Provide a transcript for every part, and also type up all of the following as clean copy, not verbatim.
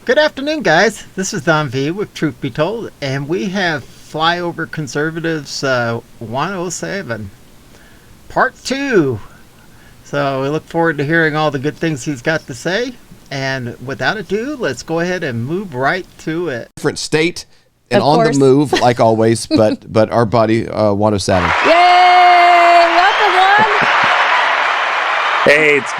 Good afternoon, guys. This is Don V with Truth Be Told, and we have Flyover Conservatives Juan O Savin, Part 2. So we look forward to hearing all the good things he's got to say. And without ado, let's go ahead and move right to it. Different state and on the move, like always, but our buddy, Juan O Savin. Yay! Welcome, Juan. Hey, it's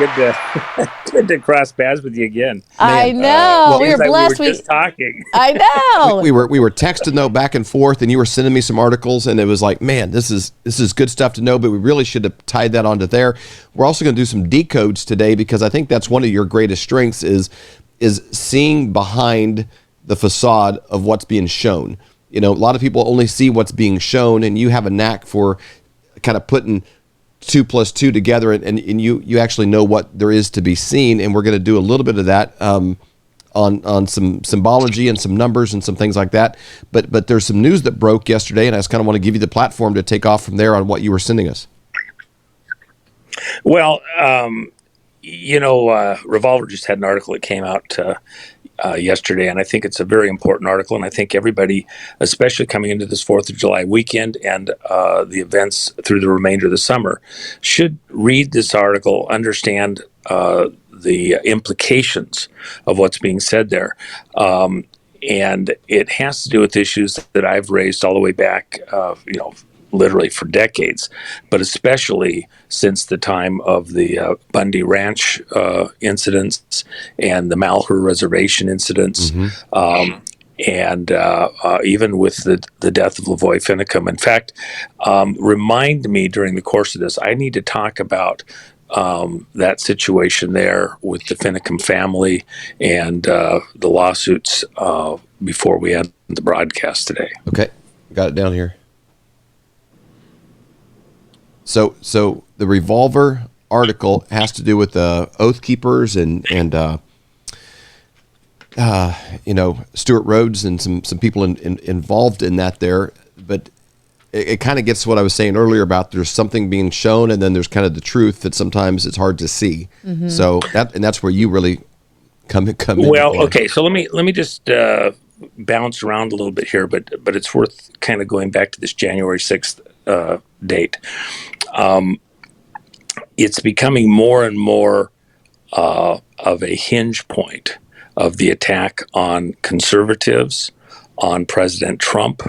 good to cross paths with you again. I know. We were blessed. We were just talking. I know. We were texting though back and forth, and you were sending me some articles, and it was like, man, this is good stuff to know. But we really should have tied that onto there. We're also going to do some decodes today because I think that's one of your greatest strengths is seeing behind the facade of what's being shown. You know, a lot of people only see what's being shown, and you have a knack for kind of putting 2 + 2 together, and you actually know what there is to be seen, and we're going to do a little bit of that on some symbology and some numbers and some things like that. But there's some news that broke yesterday, and I just kind of want to give you the platform to take off from there on what you were sending us. Well, Revolver just had an article that came out yesterday, and I think it's a very important article, and I think everybody, especially coming into this 4th of July weekend and the events through the remainder of the summer, should read this article, understand the implications of what's being said there. And it has to do with issues that I've raised all the way back, literally for decades, but especially since the time of the Bundy Ranch incidents and the Malheur Reservation incidents, and even with the death of Lavoy Finicum. In fact, remind me during the course of this, I need to talk about that situation there with the Finicum family and the lawsuits before we end the broadcast today. Okay, got it down here. So the Revolver article has to do with the Oath Keepers and Stuart Rhodes and some people involved in that there. But it kind of gets to what I was saying earlier about there's something being shown and then there's kind of the truth that sometimes it's hard to see. Mm-hmm. So that's where you really come in. Well, okay. So let me just bounce around a little bit here, but it's worth kind of going back to this January 6th date. It's becoming more and more of a hinge point of the attack on conservatives, on President Trump,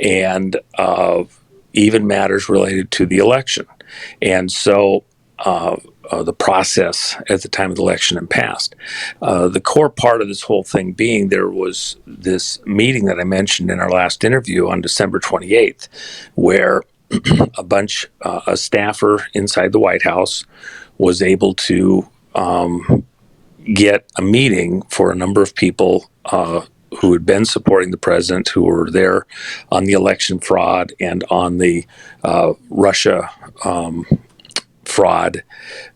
and even matters related to the election. And so the process at the time of the election and past. The core part of this whole thing being there was this meeting that I mentioned in our last interview on December 28th, where a staffer inside the White House was able to get a meeting for a number of people who had been supporting the president, who were there on the election fraud and on the Russia fraud.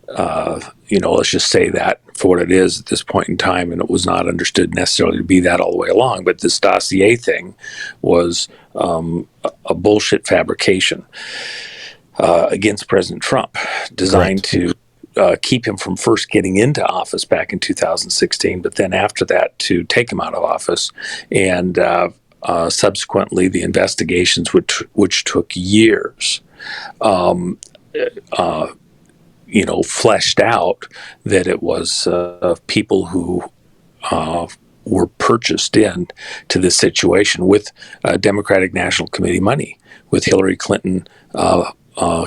Let's just say that for what it is at this point in time, and it was not understood necessarily to be that all the way along. But this dossier thing was a bullshit fabrication against President Trump, designed to keep him from first getting into office back in 2016, but then after that to take him out of office, and subsequently the investigations, which took years, fleshed out that it was people who were purchased in to this situation with Democratic National Committee money, with Hillary Clinton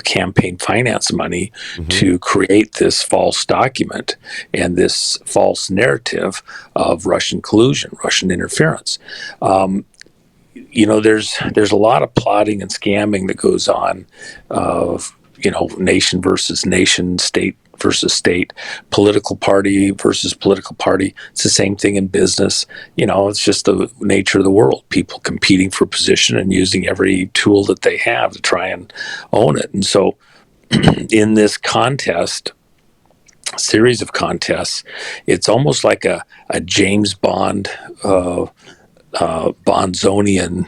campaign finance money, to create this false document and this false narrative of Russian collusion, Russian interference. There's a lot of plotting and scamming that goes on of, nation versus nation, state versus state, political party versus political party. It's the same thing in business. It's just the nature of the world. People competing for position and using every tool that they have to try and own it. And so in this series of contests, it's almost like a James Bond, Bonzonian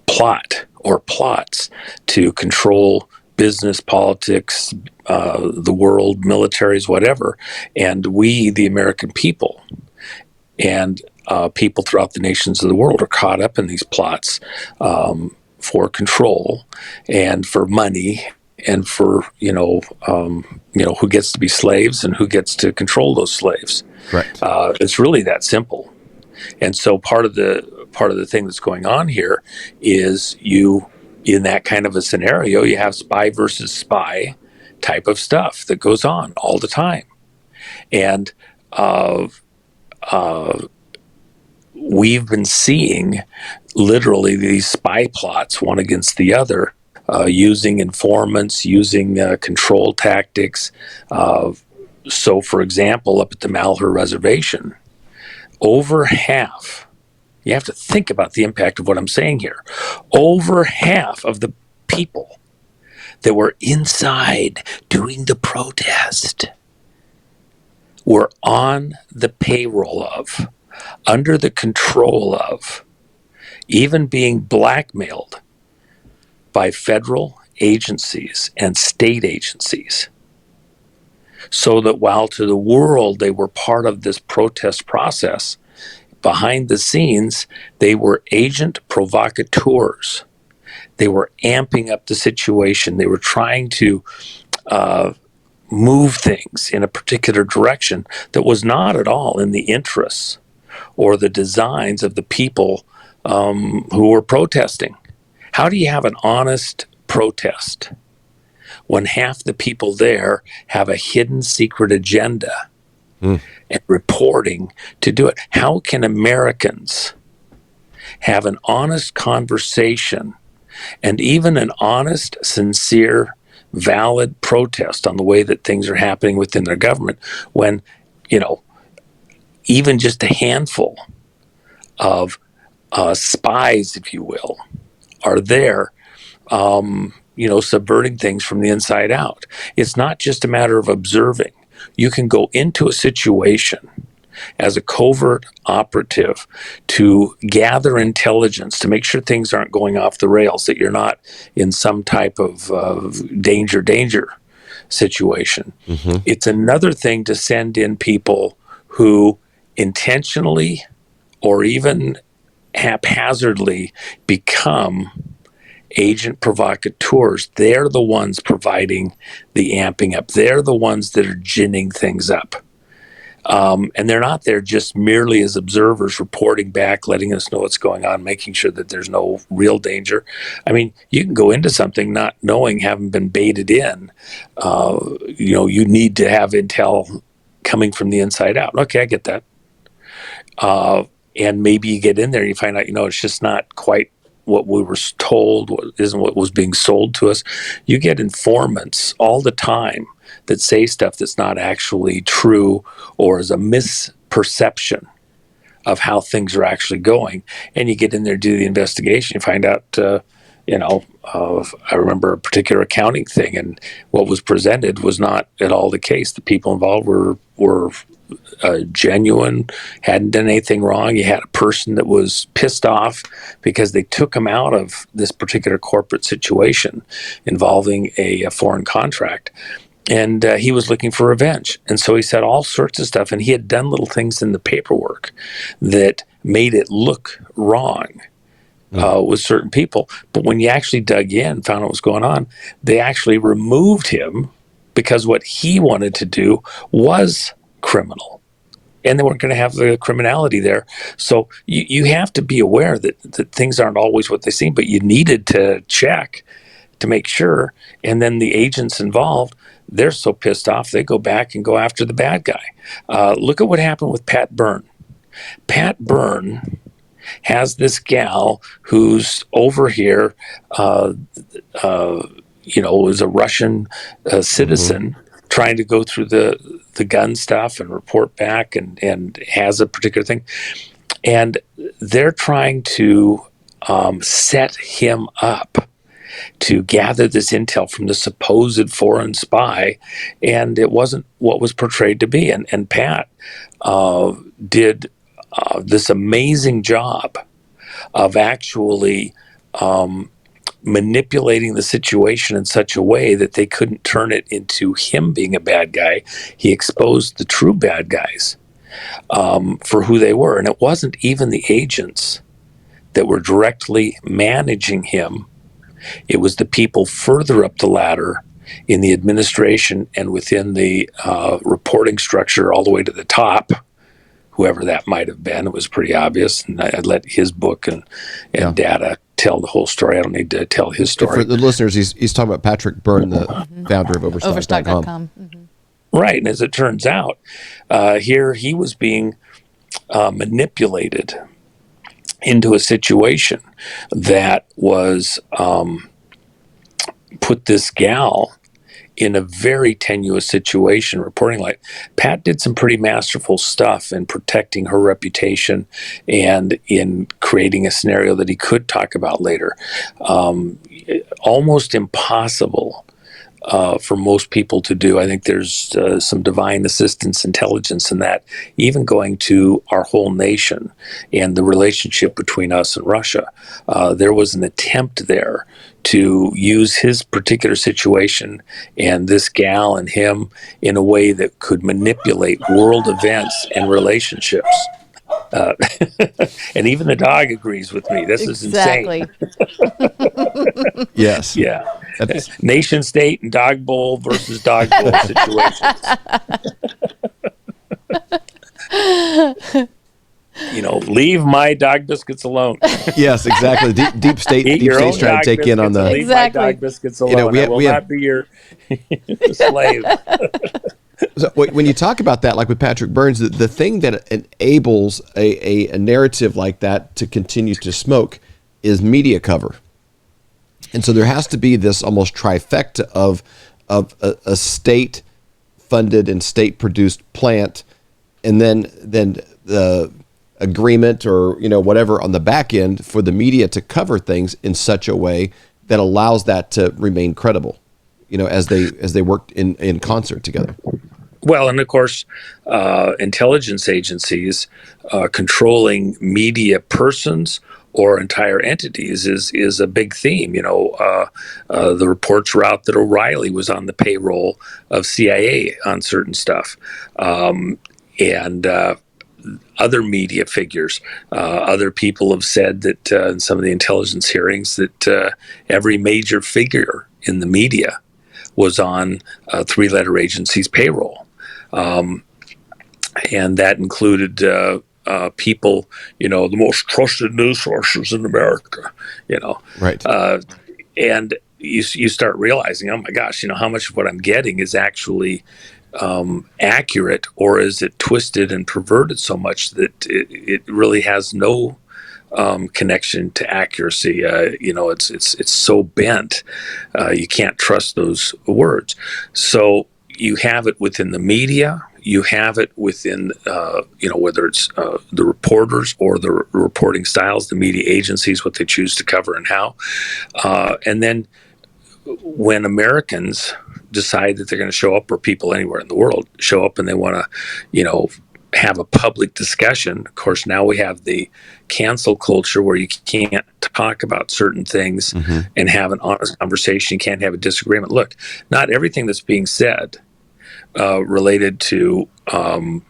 plot or plots to control business, politics, the world, militaries, whatever. And we, the American people, And people throughout the nations of the world are caught up in these plots for control and for money and for who gets to be slaves and who gets to control those slaves. Correct. It's really that simple. And so part of the thing that's going on here is in that kind of a scenario, you have spy versus spy type of stuff that goes on all the time. And we've been seeing literally these spy plots, one against the other, using informants, using control tactics. So, for example, up at the Malheur Reservation, over half, you have to think about the impact of what I'm saying here, over half of the people that were inside doing the protest were on the payroll of, under the control of, even being blackmailed by federal agencies and state agencies. So that while to the world they were part of this protest process, behind the scenes, they were agent provocateurs. They were amping up the situation. They were trying to move things in a particular direction that was not at all in the interests or the designs of the people who were protesting. How do you have an honest protest when half the people there have a hidden secret agenda and reporting to do it? How can Americans have an honest conversation and even an honest, sincere, valid protest on the way that things are happening within their government when, even just a handful of spies, if you will, are there, subverting things from the inside out? It's not just a matter of observing. You can go into a situation as a covert operative to gather intelligence, to make sure things aren't going off the rails, that you're not in some type of danger situation. Mm-hmm. It's another thing to send in people who intentionally or even haphazardly become agent provocateurs. They're the ones providing the amping up. They're the ones that are ginning things up. And they're not there just merely as observers, reporting back, letting us know what's going on, making sure that there's no real danger. I mean, you can go into something not knowing, having been baited in. You need to have intel coming from the inside out. Okay, I get that. And maybe you get in there and you find out, it's just not quite what we were told, isn't what was being sold to us. You get informants all the time that say stuff that's not actually true or is a misperception of how things are actually going. And you get in there, do the investigation, you find out, I remember a particular accounting thing, and what was presented was not at all the case. The people involved were genuine, hadn't done anything wrong. You had a person that was pissed off because they took him out of this particular corporate situation involving a foreign contract. And he was looking for revenge. And so he said all sorts of stuff. And he had done little things in the paperwork that made it look wrong with certain people. But when you actually dug in, found out what was going on, they actually removed him because what he wanted to do was criminal. And they weren't going to have the criminality there. So you have to be aware that things aren't always what they seem, but you needed to check to make sure. And then the agents involved, they're so pissed off, they go back and go after the bad guy. Look at what happened with Pat Byrne. Pat Byrne has this gal who's over here, is a Russian citizen trying to go through the gun stuff and report back and has a particular thing. And they're trying to set him up to gather this intel from the supposed foreign spy, and it wasn't what was portrayed to be. And Pat did this amazing job of actually manipulating the situation in such a way that they couldn't turn it into him being a bad guy. He exposed the true bad guys. for who they were. And it wasn't even the agents that were directly managing him. It was the people further up the ladder in the administration and within the reporting structure all the way to the top, whoever that might have been. It was pretty obvious. And I'd let his book and data tell the whole story. I don't need to tell his story. For the listeners, he's talking about Patrick Byrne, the founder of Overstock.com. Right. And as it turns out, here he was being manipulated into a situation that was put this gal in a very tenuous situation, reporting like Pat did some pretty masterful stuff in protecting her reputation and in creating a scenario that he could talk about later. Almost impossible for most people to do. I think there's some divine assistance, intelligence in that, even going to our whole nation and the relationship between us and Russia. There was an attempt there to use his particular situation and this gal and him in a way that could manipulate world events and relationships. And even the dog agrees with me. This is insane. Yes. Yeah. Nation state and dog bowl versus dog bowl situations. Leave my dog biscuits alone. Yes, exactly. Deep state's trying to take in on the. Leave my dog biscuits alone. I will not be your slave. So when you talk about that, like with Patrick Burns, the thing that enables a narrative like that to continue to smoke is media cover. And so there has to be this almost trifecta of a state-funded and state-produced plant, and then the agreement or whatever on the back end for the media to cover things in such a way that allows that to remain credible, as they work in concert together. Well, and of course, intelligence agencies controlling media persons or entire entities is a big theme. The reports were out that O'Reilly was on the payroll of CIA on certain stuff, and other media figures. Other people have said that in some of the intelligence hearings that every major figure in the media was on a three-letter agency's payroll. And that included people, the most trusted news sources in America, Right. And you start realizing, oh my gosh, how much of what I'm getting is actually accurate, or is it twisted and perverted so much that it really has no connection to accuracy. It's so bent, you can't trust those words. So you have it within the media. You have it within, whether it's the reporters or the reporting styles, the media agencies, what they choose to cover and how. And then when Americans decide that they're going to show up, or people anywhere in the world show up and they want to, have a public discussion. Of course, now we have the cancel culture where you can't talk about certain things and have an honest conversation. You can't have a disagreement. Look, not everything that's being said related to, how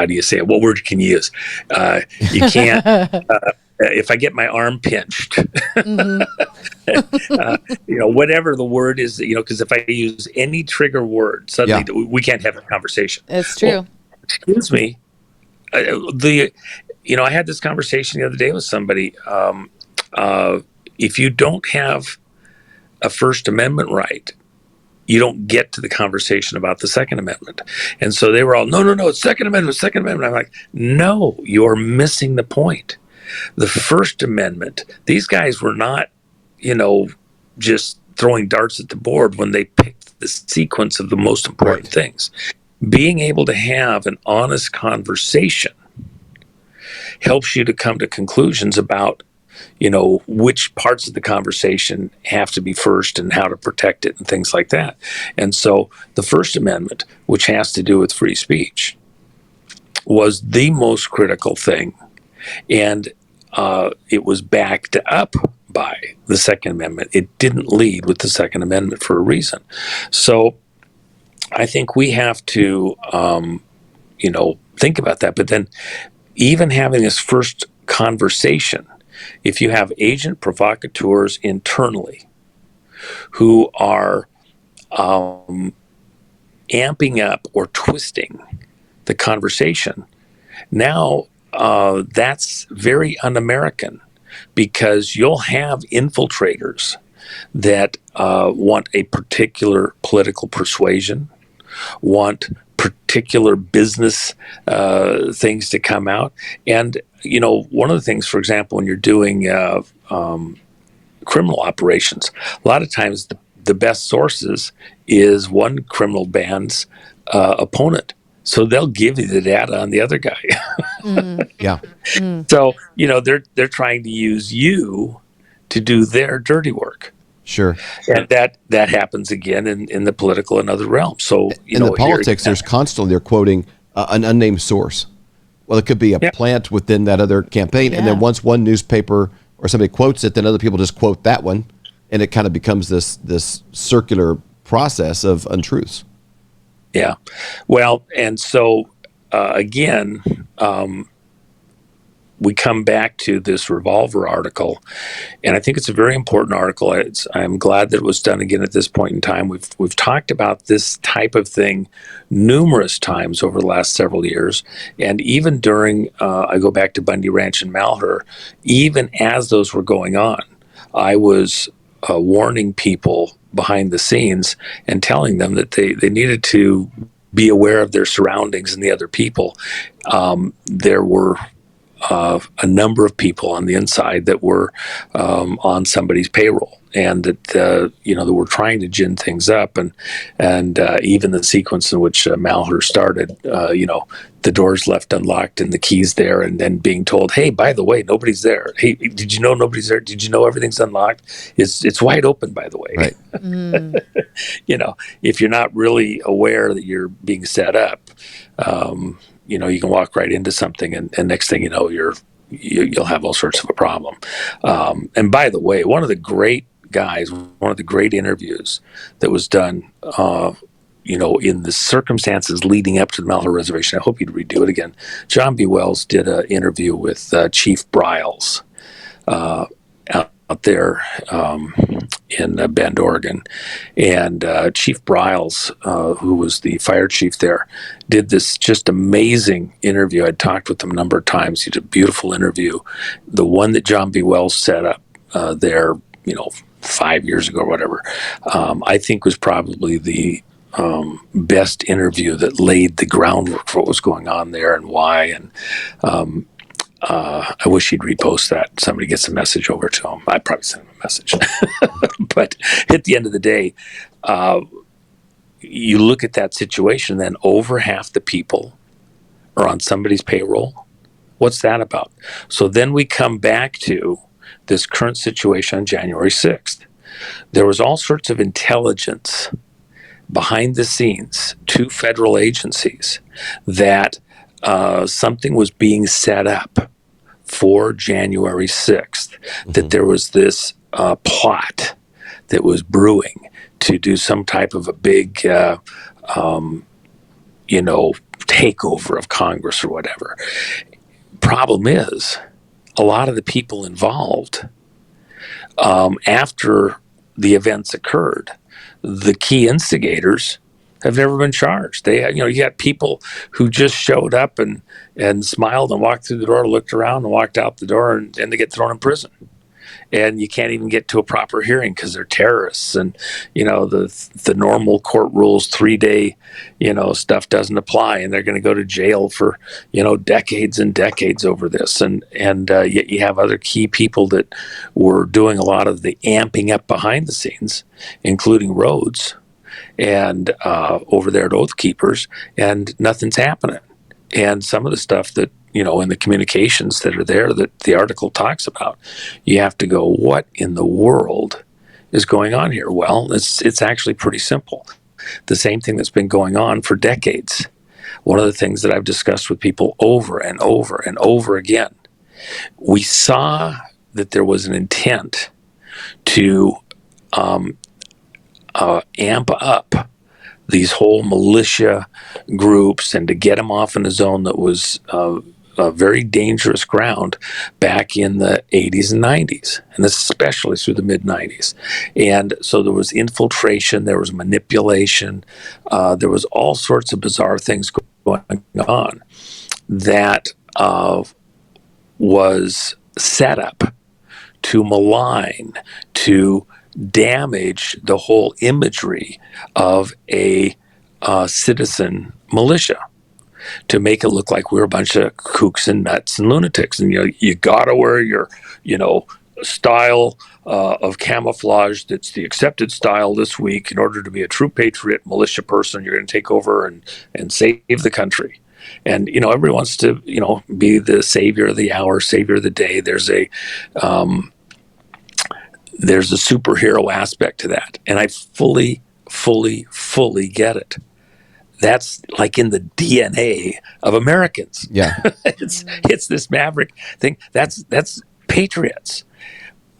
do you say it? What word can you use? You can't, if I get my arm pinched, whatever the word is, because if I use any trigger word, suddenly we can't have a conversation. It's true. Well, excuse me. I had this conversation the other day with somebody. If you don't have a First Amendment right, you don't get to the conversation about the Second Amendment. And so they were all, no, it's Second Amendment, Second Amendment. I'm like, no, you're missing the point. The First Amendment, these guys were not, just throwing darts at the board when they picked the sequence of the most important things. Being able to have an honest conversation helps you to come to conclusions about, which parts of the conversation have to be first and how to protect it and things like that. And so the First Amendment, which has to do with free speech, was the most critical thing. And it was backed up by the Second Amendment. It didn't lead with the Second Amendment for a reason. So I think we have to, think about that. But then, even having this first conversation, if you have agent provocateurs internally who are amping up or twisting the conversation, now that's very un-American, because you'll have infiltrators that want a particular political persuasion, want particular business things to come out. And, one of the things, for example, when you're doing criminal operations, a lot of times the best sources is one criminal band's opponent. So they'll give you the data on the other guy. Yeah. So, they're trying to use you to do their dirty work. Sure. And that happens again in the political and other realms. So, In the politics, there's constantly they're quoting an unnamed source. Well, it could be a plant within that other campaign, and then once one newspaper or somebody quotes it, then other people just quote that one, and it kind of becomes this circular process of untruths. Yeah. Well, and so again, we come back to this Revolver article, and I think it's a very important article. I'm glad that it was done again at this point in time. We've talked about this type of thing numerous times over the last several years, and even during I go back to Bundy Ranch and Malheur, even as those were going on, I was warning people behind the scenes and telling them that they needed to be aware of their surroundings and the other people. There were a number of people on the inside that were on somebody's payroll, and that that were trying to gin things up, and even the sequence in which Malheur started, the doors left unlocked and the keys there, and then being told, hey, by the way, nobody's there. Hey, did you know nobody's there? Did you know everything's unlocked? It's wide open, by the way. Right. If you're not really aware that you're being set up, you can walk right into something, and next thing you know, you'll have all sorts of a problem. And by the way, one of the great interviews that was done, in the circumstances leading up to the Malheur Reservation, I hope you'd redo it again. John B. Wells did an interview with Chief Briles out there in Bend, Oregon. And Chief Briles, who was the fire chief there, did this just amazing interview. I'd talked with him a number of times. He did a beautiful interview. The one that John B. Wells set up there, 5 years ago or whatever, I think was probably the best interview that laid the groundwork for what was going on there and why. And I wish he'd repost that. Somebody gets a message over to him. I'd probably send him a message. But at the end of the day, you look at that situation, then over half the people are on somebody's payroll. What's that about? So then we come back to this current situation on January 6th. There was all sorts of intelligence behind the scenes to federal agencies that something was being set up for January 6th, that there was this plot that was brewing to do some type of a big, takeover of Congress or whatever. Problem is, a lot of the people involved, after the events occurred, the key instigators have never been charged. You got people who just showed up and smiled and walked through the door, looked around and walked out the door, and they get thrown in prison. And you can't even get to a proper hearing because they're terrorists. And, the normal court rules, 3-day, stuff doesn't apply. And they're going to go to jail for, decades and decades over this. And yet you have other key people that were doing a lot of the amping up behind the scenes, including Rhodes and over there at Oath Keepers, and nothing's happening. And some of the stuff that, in the communications that are there that the article talks about, you have to go, what in the world is going on here? Well, it's actually pretty simple. The same thing that's been going on for decades. One of the things that I've discussed with people over and over and over again, we saw that there was an intent to amp up these whole militia groups and to get them off in a zone that was a very dangerous ground back in the 80s and 90s, and especially through the mid 90s. And so there was infiltration, there was manipulation, there was all sorts of bizarre things going on that was set up to malign, to damage the whole imagery of a citizen militia, to make it look like we're a bunch of kooks and nuts and lunatics. And you gotta wear your style of camouflage that's the accepted style this week in order to be a true patriot militia person. You're going to take over and save the country. And everybody wants to be the savior of the hour, savior of the day. There's a superhero aspect to that, and I fully get it. That's like in the DNA of Americans. Yeah. it's this maverick thing. That's patriots.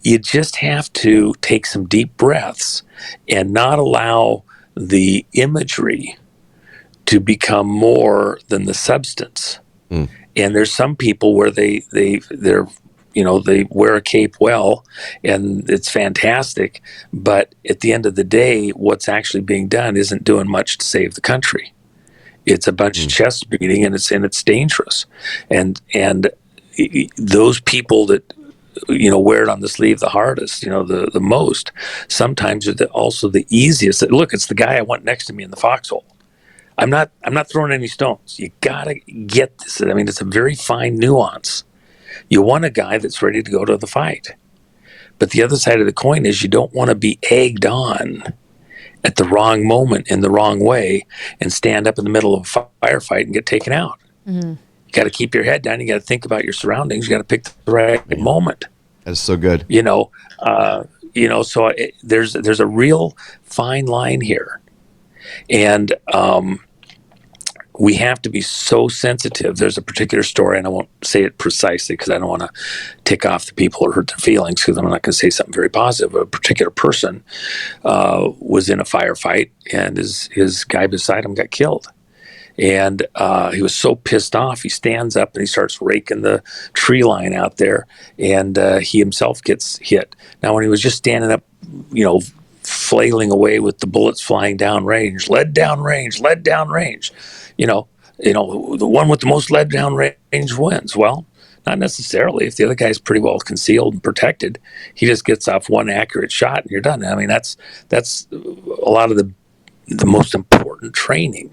You just have to take some deep breaths and not allow the imagery to become more than the substance. And there's some people where they're they wear a cape well, and it's fantastic. But at the end of the day, what's actually being done isn't doing much to save the country. It's a bunch of chest beating, and it's dangerous. And those people that wear it on the sleeve the hardest, the most, sometimes are also the easiest. Look, it's the guy I want next to me in the foxhole. I'm not throwing any stones. You gotta get this. I mean, it's a very fine nuance. You want a guy that's ready to go to the fight. But the other side of the coin is you don't want to be egged on at the wrong moment in the wrong way and stand up in the middle of a firefight and get taken out. You got to keep your head down. You got to think about your surroundings. You got to pick the right moment. That's so good. So there's a real fine line here. And we have to be so sensitive. There's a particular story, and I won't say it precisely because I don't want to tick off the people or hurt their feelings, because I'm not going to say something very positive. A particular person was in a firefight, and his guy beside him got killed. And he was so pissed off, he stands up and he starts raking the tree line out there, and he himself gets hit. Now, when he was just standing up, flailing away with the bullets flying down range, lead down range, the one with the most lead down range wins. Well, not necessarily. If the other guy's pretty well concealed and protected, he just gets off one accurate shot and you're done. I mean, that's a lot of the most important training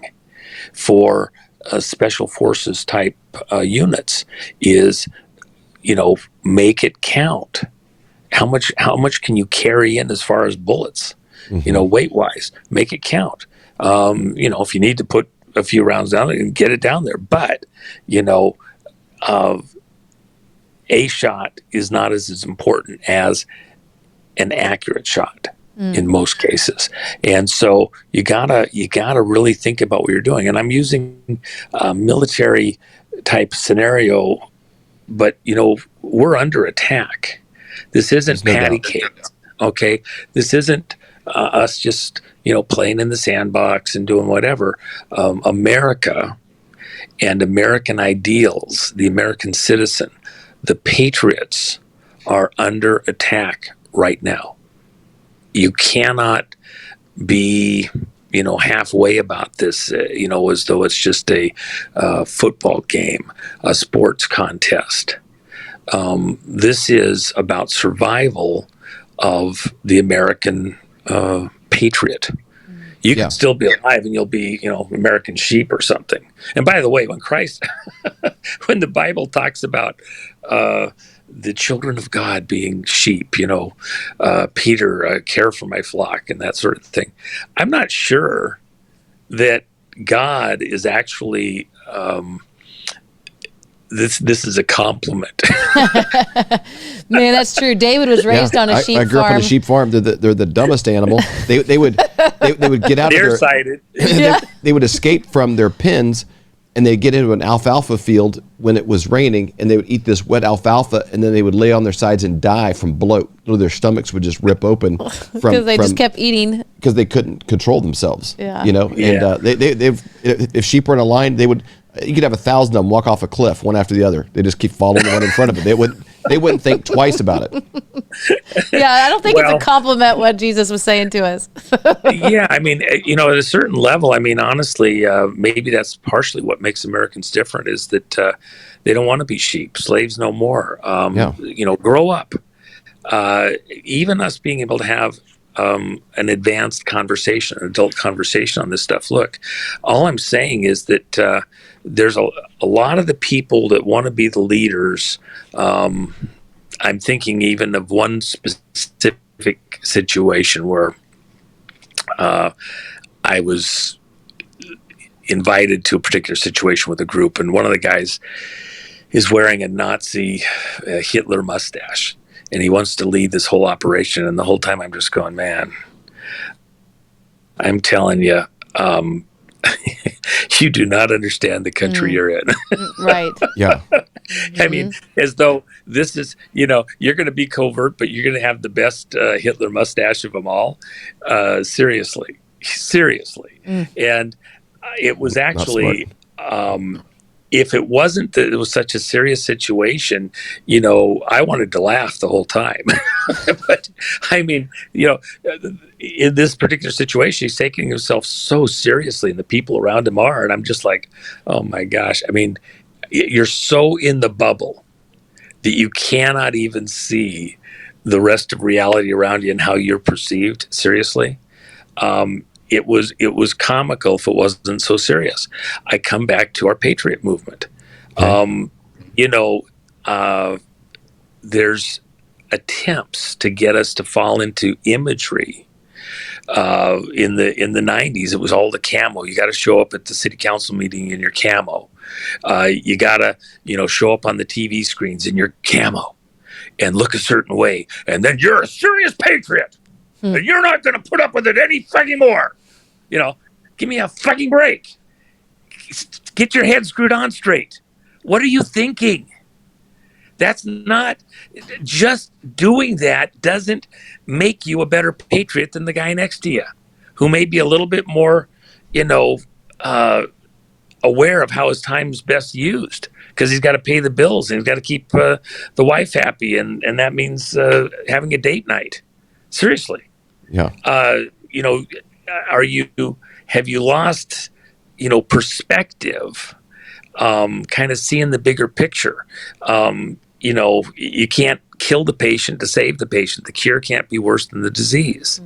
for special forces type units is, make it count. How much can you carry in as far as bullets, weight wise? Make it count. If you need to put a few rounds down and get it down there, but a shot is not as important as an accurate shot in most cases. And so you gotta really think about what you're doing. And I'm using a military type scenario, but we're under attack. This isn't patty cake, okay? This isn't us just playing in the sandbox and doing whatever. America and American ideals, the American citizen, the patriots are under attack right now. You cannot be halfway about this, as though it's just a football game, a sports contest. This is about survival of the American patriot. You can still be alive and you'll be, American sheep or something. And by the way, when when the Bible talks about the children of God being sheep, Peter, care for my flock and that sort of thing, I'm not sure that God is actually this is a compliment. Man, that's true. David was raised on a sheep farm. I grew up on a sheep farm. They're the dumbest animal. They would get out of their Nearsighted. They would escape from their pens, and they'd get into an alfalfa field when it was raining, and they would eat this wet alfalfa, and then they would lay on their sides and die from bloat. Their stomachs would just rip open because they just kept eating because they couldn't control themselves. Yeah. And if sheep were in a line, you could have 1,000 of them walk off a cliff one after the other. They just keep following the one in front of it. They wouldn't think twice about it. Yeah, I don't think it's a compliment what Jesus was saying to us. Yeah, I mean, at a certain level, I mean, honestly, maybe that's partially what makes Americans different is that they don't want to be sheep, slaves no more. Grow up. Even us being able to have an advanced conversation, an adult conversation on this stuff. Look, all I'm saying is that there's a lot of the people that want to be the leaders. I'm thinking even of one specific situation where I was invited to a particular situation with a group, and one of the guys is wearing a Nazi Hitler mustache, and he wants to lead this whole operation. And the whole time I'm just going, man, I'm telling you, you do not understand the country you're in. Right. Yeah. I mean, as though this is, you're going to be covert, but you're going to have the best Hitler mustache of them all. Seriously. And it was actually, if it wasn't that it was such a serious situation, I wanted to laugh the whole time. But I mean, in this particular situation, he's taking himself so seriously, and the people around him are, and I'm just like, oh my gosh. I mean, you're so in the bubble that you cannot even see the rest of reality around you and how you're perceived. Seriously. It was comical if it wasn't so serious. I come back to our Patriot movement. There's attempts to get us to fall into imagery. In the 90s, it was all the camo. You got to show up at the city council meeting in your camo. You got to, show up on the TV screens in your camo and look a certain way. And then you're a serious patriot. And you're not going to put up with it any fucking more. Give me a fucking break. Get your head screwed on straight. What are you thinking? That's not, just doing that doesn't make you a better patriot than the guy next to you, who may be a little bit more, aware of how his time is best used, because he's got to pay the bills and he's got to keep the wife happy, and that means having a date night. Seriously. Yeah. Have you lost, perspective, kind of seeing the bigger picture? You can't kill the patient to save the patient. The cure can't be worse than the disease.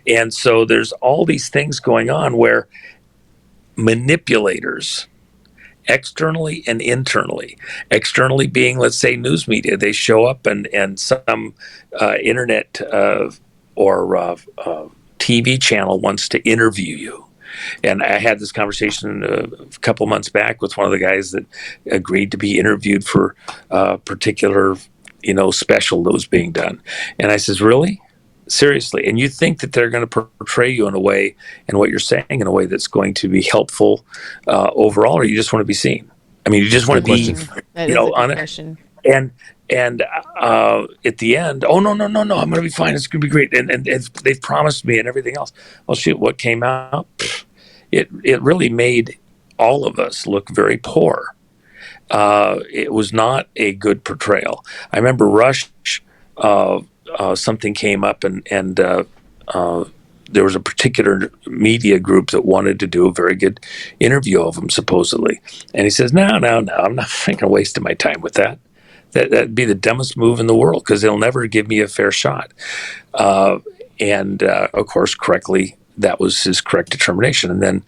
And so there's all these things going on where manipulators, externally and internally, externally being, let's say, news media, they show up and some internet or TV channel wants to interview you. And I had this conversation a couple months back with one of the guys that agreed to be interviewed for a particular, special that was being done. And I says, really? Seriously? And you think that they're going to portray you in a way, and what you're saying in a way that's going to be helpful overall, or you just want to be seen? I mean, you just want to be, on it. And at the end, oh, no, I'm going to be fine. It's going to be great. And they've promised me and everything else. Well, shoot, what came out? It really made all of us look very poor. It was not a good portrayal. I remember Rush, something came up and there was a particular media group that wanted to do a very good interview of him, supposedly. And he says, no, I'm not going to waste my time with that. That'd be the dumbest move in the world, because they'll never give me a fair shot. And of course, correctly, that was his correct determination. And then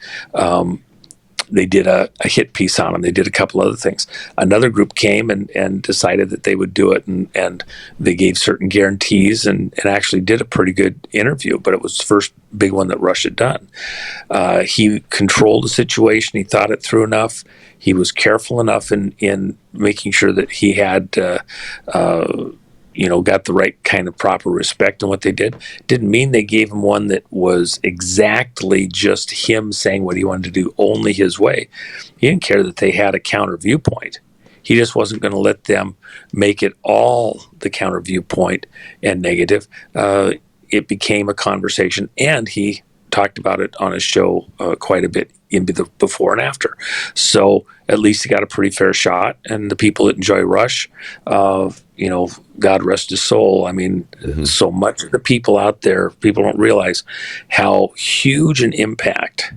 they did a hit piece on him. They did a couple other things. Another group came and decided that they would do it, and they gave certain guarantees and actually did a pretty good interview, but it was the first big one that Rush had done. He controlled the situation. He thought it through enough. He was careful enough in making sure that he had got the right kind of proper respect in what they did. Didn't mean they gave him one that was exactly just him saying what he wanted to do, only his way. He didn't care that they had a counter viewpoint. He just wasn't going to let them make it all the counter viewpoint and negative. It became a conversation, and he talked about it on his show quite a bit in the before and after. So at least he got a pretty fair shot. And the people that enjoy Rush, God rest his soul. I mean, so much of the people out there, people don't realize how huge an impact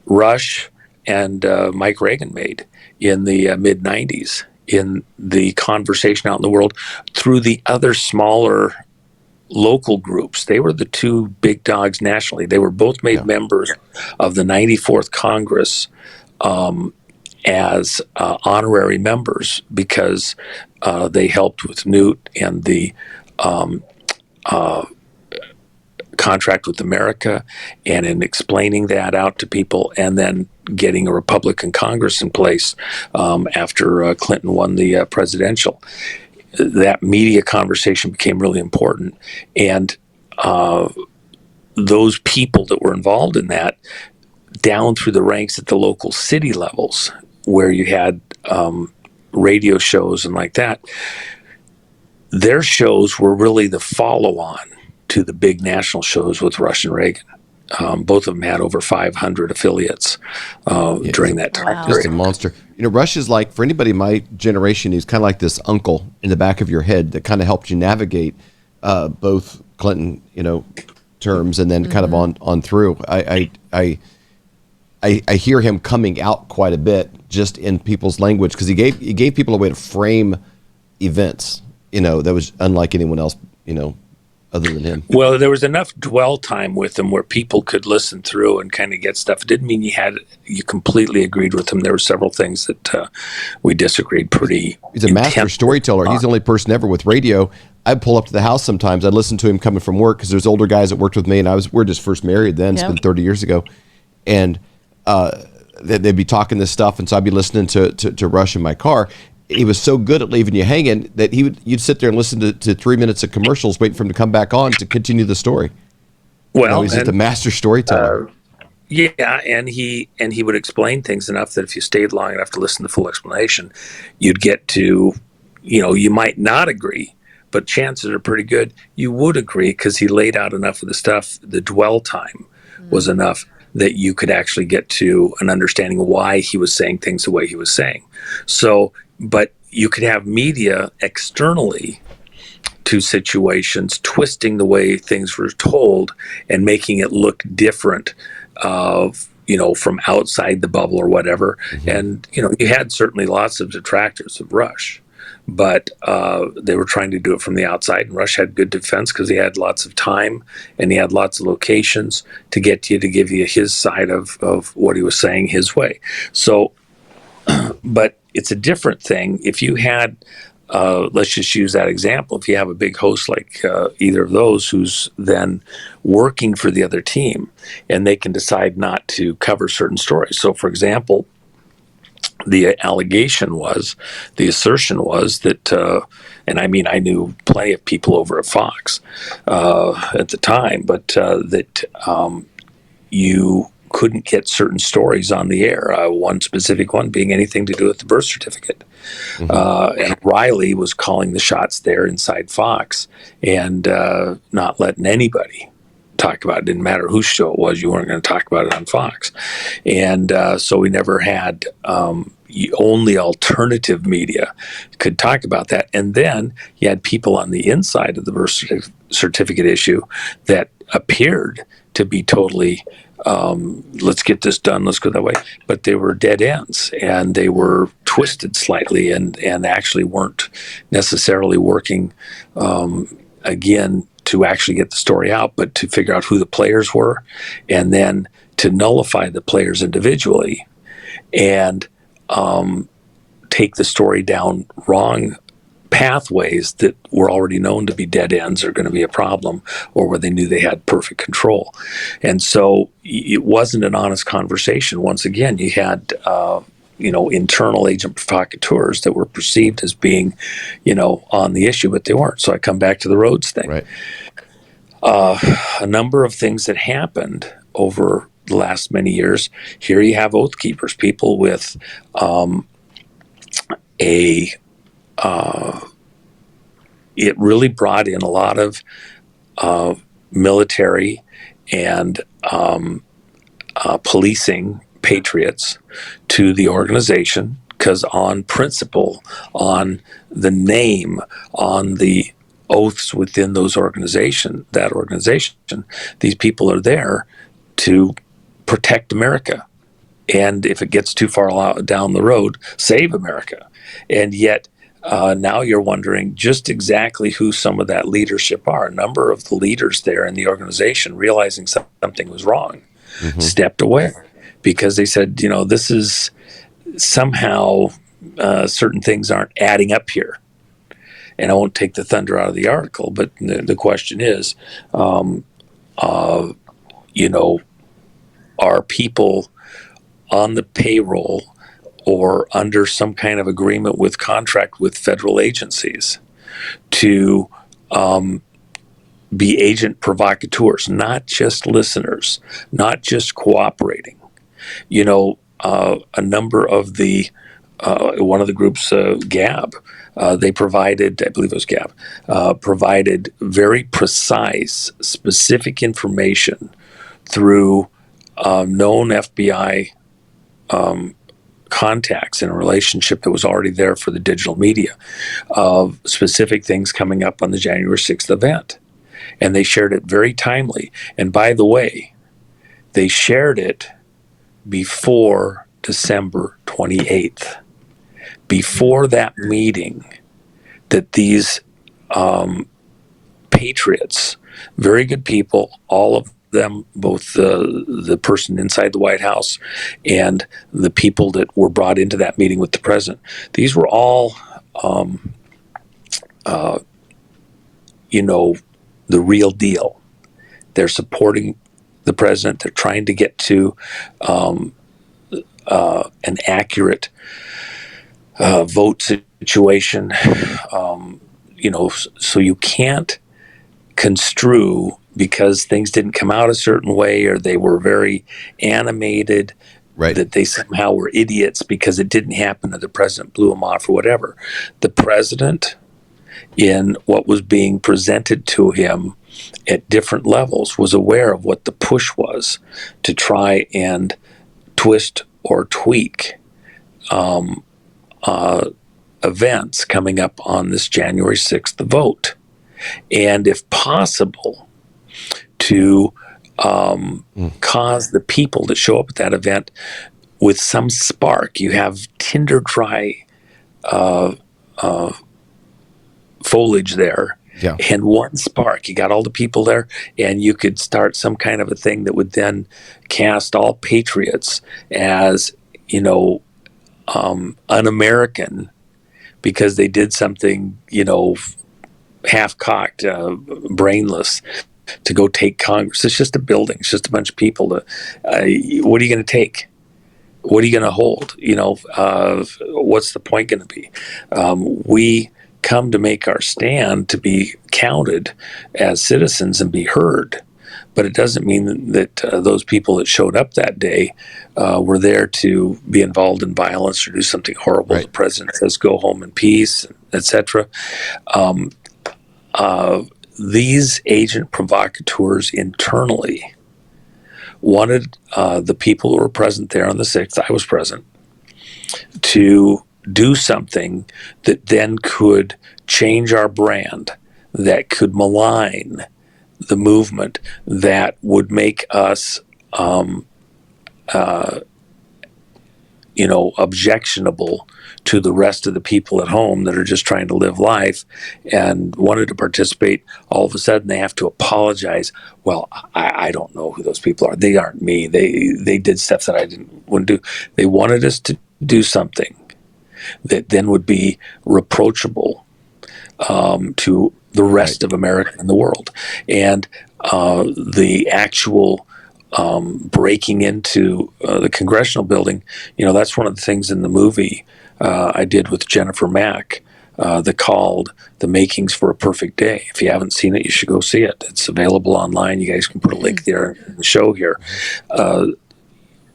Rush and Mike Reagan made in the mid 90s in the conversation out in the world through the other smaller local groups. They were the two big dogs nationally. They were both made members of the 94th Congress as honorary members because they helped with Newt and the contract with America, and in explaining that out to people, and then getting a Republican Congress in place after Clinton won the presidential. That media conversation became really important, and those people that were involved in that, down through the ranks at the local city levels, where you had radio shows and like that, their shows were really the follow-on to the big national shows with Rush and Reagan. Both of them had over 500 affiliates during that time period. Just a monster. Rush is like, for anybody my generation, he's kind of like this uncle in the back of your head that kind of helped you navigate both Clinton, terms and then kind of on through. I hear him coming out quite a bit just in people's language because he gave people a way to frame events, that was unlike anyone else, other than him. Well, there was enough dwell time with him where people could listen through and kind of get stuff. It didn't mean you completely agreed with him. There were several things that we disagreed pretty. He's a master storyteller. He's the only person ever with radio. I'd pull up to the house sometimes. I'd listen to him coming from work because there's older guys that worked with me, and we're just first married then. It's been 30 years ago. And they'd be talking this stuff, and so I'd be listening to Rush in my car. He was so good at leaving you hanging that you'd sit there and listen to 3 minutes of commercials, waiting for him to come back on to continue the story. Well, he's just a master storyteller. And he would explain things enough that if you stayed long enough to listen to the full explanation, you'd get to, you might not agree, but chances are pretty good you would agree because he laid out enough of the stuff. The dwell time was enough that you could actually get to an understanding of why he was saying things the way he was saying. So, but you could have media externally to situations twisting the way things were told and making it look different from outside the bubble or whatever. And you had certainly lots of detractors of Rush, but they were trying to do it from the outside, and Rush had good defense because he had lots of time and he had lots of locations to get you to give you his side of what he was saying his way. So but it's a different thing if you had, let's just use that example, if you have a big host like either of those who's then working for the other team and they can decide not to cover certain stories. So, for example, the assertion was that, and I mean, I knew plenty of people over at Fox at the time, but that you couldn't get certain stories on the air. One specific one being anything to do with the birth certificate. And Riley was calling the shots there inside Fox and not letting anybody talk about it. Didn't matter whose show it was, you weren't going to talk about it on Fox. And so we never had, only alternative media could talk about that. And then you had people on the inside of the birth certificate issue that appeared to be totally, let's get this done, let's go that way. But they were dead ends, and they were twisted slightly and actually weren't necessarily working, again, to actually get the story out, but to figure out who the players were, and then to nullify the players individually and take the story down wrong pathways that were already known to be dead ends are going to be a problem, or where they knew they had perfect control. And so it wasn't an honest conversation. Once again, you had internal agent provocateurs that were perceived as being, on the issue, but they weren't. So I come back to the roads thing. Right. A number of things that happened over the last many years. Here you have oath keepers, people with it really brought in a lot of military and policing patriots to the organization, because on principle, on the name, on the oaths within that organization, these people are there to protect America. And if it gets too far down the road, save America. And yet now you're wondering just exactly who some of that leadership are. A number of the leaders there in the organization, realizing something was wrong, stepped away because they said, this is somehow certain things aren't adding up here. And I won't take the thunder out of the article, but the question is, are people on the payroll or under some kind of agreement with contract with federal agencies to be agent provocateurs, not just listeners, not just cooperating? A number of the one of the groups, Gab, they provided, I believe it was Gab, provided very precise, specific information through known FBI contacts in a relationship that was already there for the digital media of specific things coming up on the January 6th event. And they shared it very timely. And by the way, they shared it before December 28th. Before that meeting that these patriots, very good people, all of them, both the person inside the White House and the people that were brought into that meeting with the president, these were all, the real deal. They're supporting the president. They're trying to get to an accurate vote situation. So you can't construe because things didn't come out a certain way or they were very animated, Right. that they somehow were idiots because it didn't happen or the president blew them off or whatever. The president, in what was being presented to him at different levels, was aware of what the push was to try and twist or tweak events coming up on this January 6th vote. And if possible, to cause the people that show up at that event with some spark. You have tinder dry foliage there. Yeah. And one spark, you got all the people there, and you could start some kind of a thing that would then cast all patriots as, un-American because they did something, half-cocked, brainless, to go take Congress. It's just a building. It's just a bunch of people. What are you going to take? What are you going to hold? What's the point going to be? We come to make our stand to be counted as citizens and be heard. But it doesn't mean that those people that showed up that day were there to be involved in violence or do something horrible. Right. The president says, go home in peace, etc. These agent provocateurs internally wanted the people who were present there on the 6th, I was present, to do something that then could change our brand, that could malign the movement, that would make us objectionable to the rest of the people at home that are just trying to live life and wanted to participate. All of a sudden they have to apologize. Well, I don't know who those people are. They aren't me. They did stuff that I didn't want to do. They wanted us to do something that then would be reproachable to the rest of America and the world. And the actual breaking into the congressional building. That's one of the things in the movie I did with Jennifer Mack, that called The Makings for a Perfect Day. If you haven't seen it, you should go see it. It's available online. You guys can put a link there in the show here.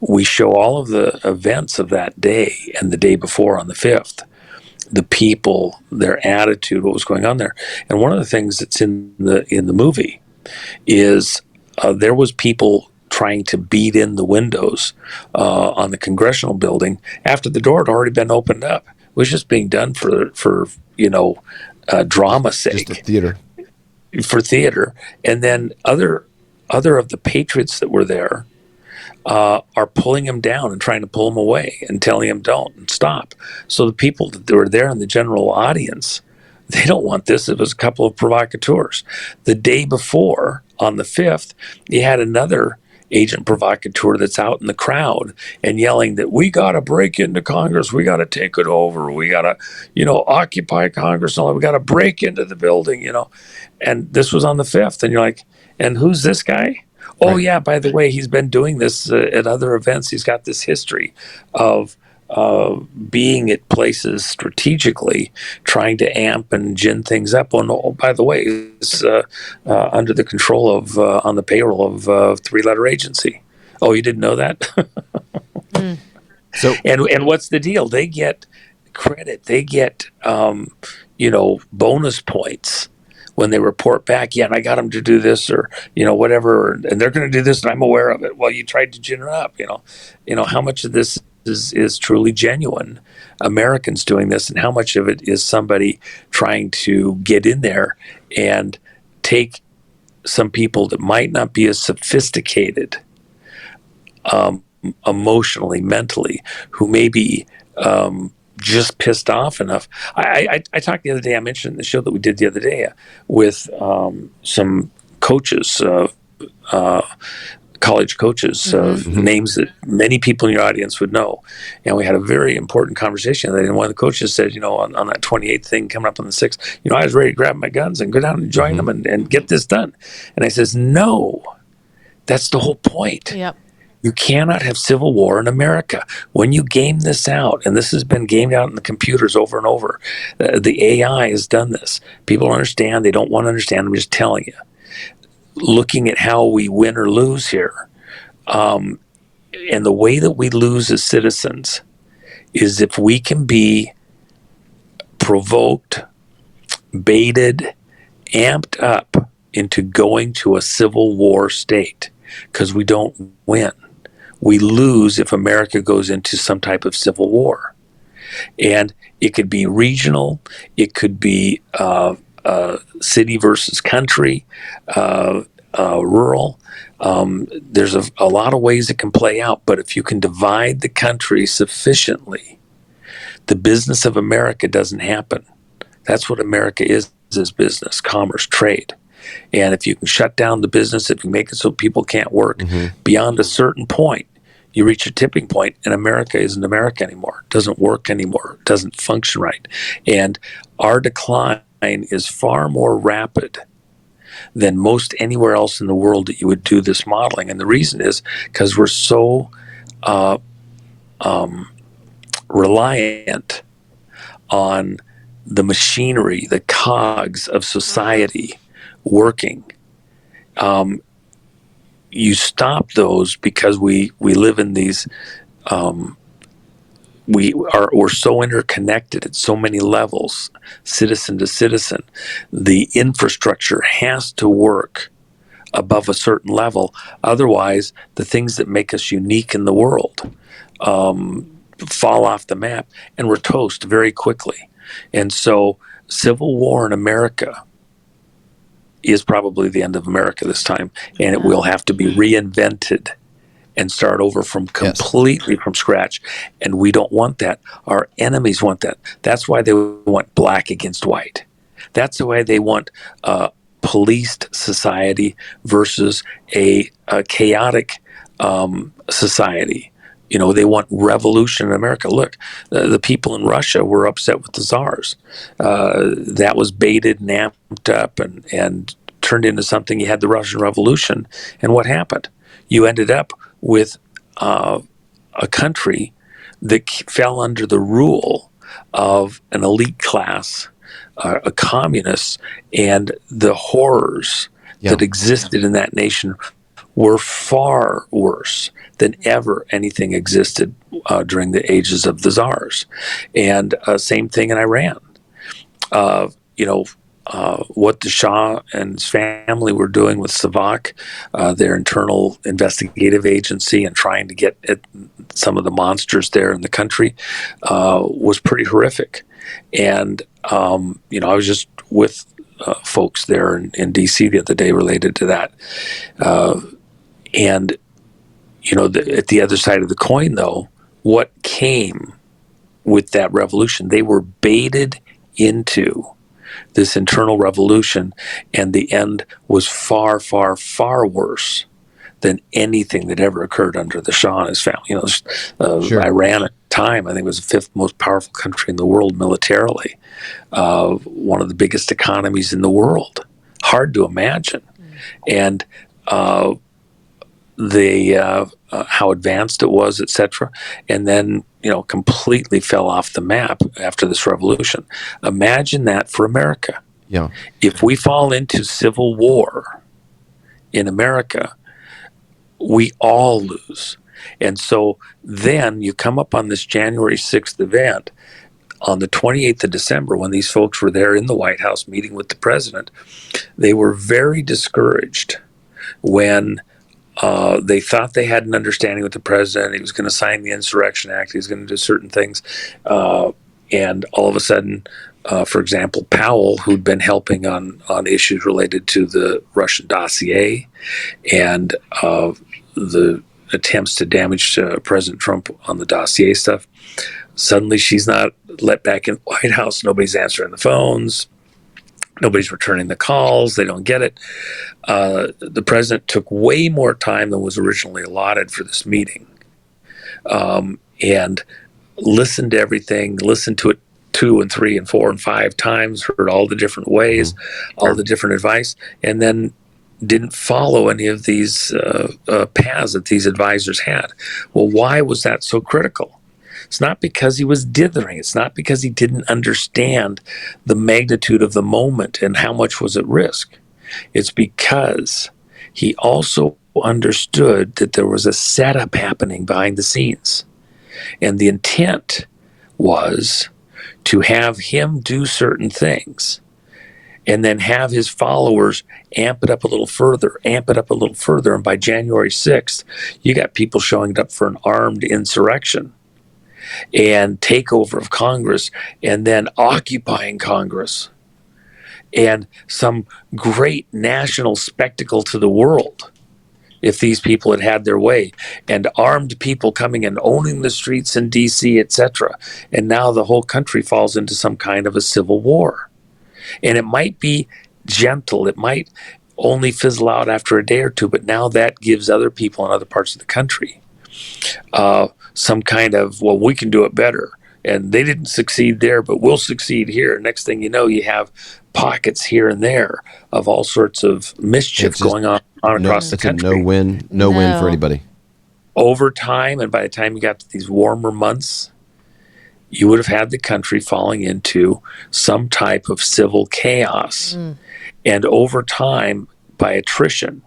We show all of the events of that day and the day before on the 5th, the people, their attitude, what was going on there. And one of the things that's in the movie is there was people trying to beat in the windows on the congressional building after the door had already been opened up. It was just being done for drama sake, Just a theater. for theater. And then other of the patriots that were there are pulling him down and trying to pull him away and telling him don't and stop. So the people that were there in the general audience, they don't want this. It was a couple of provocateurs. The day before, on the 5th, you had another agent provocateur that's out in the crowd and yelling that we got to break into Congress, we got to take it over, we got to, occupy Congress, and all that. We got to break into the building, And this was on the 5th, and you're like, and who's this guy? Oh, right. Yeah, by the way, he's been doing this at other events. He's got this history of being at places strategically, trying to amp and gin things up. Oh, by the way, he's under the control of, on the payroll of a 3-letter agency. Oh, you didn't know that? So, and what's the deal? They get credit. They get, bonus points when they report back, and I got them to do this, or whatever, and they're going to do this, and I'm aware of it. Well, you tried to gin it up. How much of this is truly genuine Americans doing this, and how much of it is somebody trying to get in there and take some people that might not be as sophisticated emotionally, mentally, who may be just pissed off enough. I talked the other day, I mentioned in the show that we did the other day with some coaches, college coaches, names that many people in your audience would know. And we had a very important conversation. And one of the coaches said, on that 28th thing coming up on the 6th, I was ready to grab my guns and go down and join them and get this done. And I says, no, that's the whole point. Yep. You cannot have civil war in America. When you game this out, and this has been gamed out in the computers over and over, the AI has done this. People understand. They don't want to understand. I'm just telling you. Looking at how we win or lose here, and the way that we lose as citizens is if we can be provoked, baited, amped up into going to a civil war state, because we don't win. We lose if America goes into some type of civil war. And it could be regional, it could be city versus country, rural. There's a lot of ways it can play out, but if you can divide the country sufficiently, the business of America doesn't happen. That's what America is business, commerce, trade. And if you can shut down the business, if you make it so people can't work beyond a certain point, you reach a tipping point, and America isn't America anymore. It doesn't work anymore. It doesn't function right. And our decline is far more rapid than most anywhere else in the world that you would do this modeling. And the reason is because we're so reliant on the machinery, the cogs of society working. You stop those because we live in these we're so interconnected at so many levels, citizen to citizen. The infrastructure has to work above a certain level. Otherwise, the things that make us unique in the world fall off the map, and we're toast very quickly. And so civil war in America is probably the end of America this time, and it will have to be reinvented and start over from completely from scratch. And we don't want that. Our enemies want that. That's why they want black against white. That's the way they want policed society versus a chaotic society. They want revolution in America. Look, the people in Russia were upset with the czars. That was baited and amped up and turned into something. You had the Russian Revolution. And what happened? you ended up with a country that fell under the rule of an elite class, a communist, and the horrors that existed in that nation were far worse than ever anything existed during the ages of the czars. And same thing in Iran. You know, what the Shah and his family were doing with Savak, their internal investigative agency, and trying to get at some of the monsters there in the country, was pretty horrific. And, you know, I was just with folks there in D.C. the other day related to that. And, you know, at the other side of the coin, though, what came with that revolution, they were baited into this internal revolution, and the end was far, far, far worse than anything that ever occurred under the Shah and his family. You know, Iran at the time, I think, was the fifth most powerful country in the world militarily, one of the biggest economies in the world. Hard to imagine. And how advanced it was, etc., and then, you know, completely fell off the map after this revolution. Imagine that for America. Yeah. If we fall into civil war in America, we all lose. And so then you come up on this January 6th event on the 28th of December, when these folks were there in the White House meeting with the president. They were very discouraged when they thought they had an understanding with the president. He was going to sign the Insurrection Act. He was going to do certain things. And all of a sudden, for example, Powell, who'd been helping on issues related to the Russian dossier and the attempts to damage President Trump on the dossier stuff, suddenly she's not let back in the White House. Nobody's answering the phones. Nobody's returning the calls. They don't get it. The president took way more time than was originally allotted for this meeting, and listened to everything, listened to it 2 and 3 and 4 and 5 times, heard all the different ways, all the different advice, and then didn't follow any of these paths that these advisors had. Well, why was that so critical? It's not because he was dithering. It's not because he didn't understand the magnitude of the moment and how much was at risk. It's because he also understood that there was a setup happening behind the scenes. And the intent was to have him do certain things and then have his followers amp it up a little further, amp it up a little further. And by January 6th, you got people showing up for an armed insurrection and takeover of Congress, and then occupying Congress, and some great national spectacle to the world if these people had had their way, and armed people coming and owning the streets in D.C., etc. And now the whole country falls into some kind of a civil war. And it might be gentle, it might only fizzle out after a day or two, but now that gives other people in other parts of the country some kind of, well, we can do it better. And they didn't succeed there, but we'll succeed here. Next thing you know, you have pockets here and there of all sorts of mischief going on across the country. It's a no win for anybody. Over time, and by the time you got to these warmer months, you would have had the country falling into some type of civil chaos. And over time, by attrition,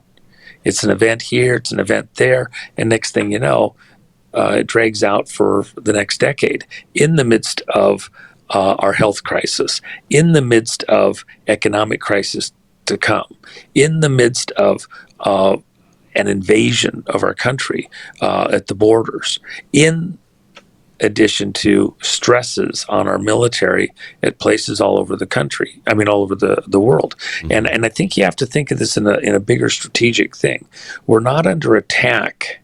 it's an event here, it's an event there, and next thing you know, it drags out for the next decade in the midst of our health crisis, in the midst of economic crisis to come, in the midst of an invasion of our country at the borders, in addition to stresses on our military at places all over the country, all over the world. And I think you have to think of this in a bigger strategic thing. We're not under attack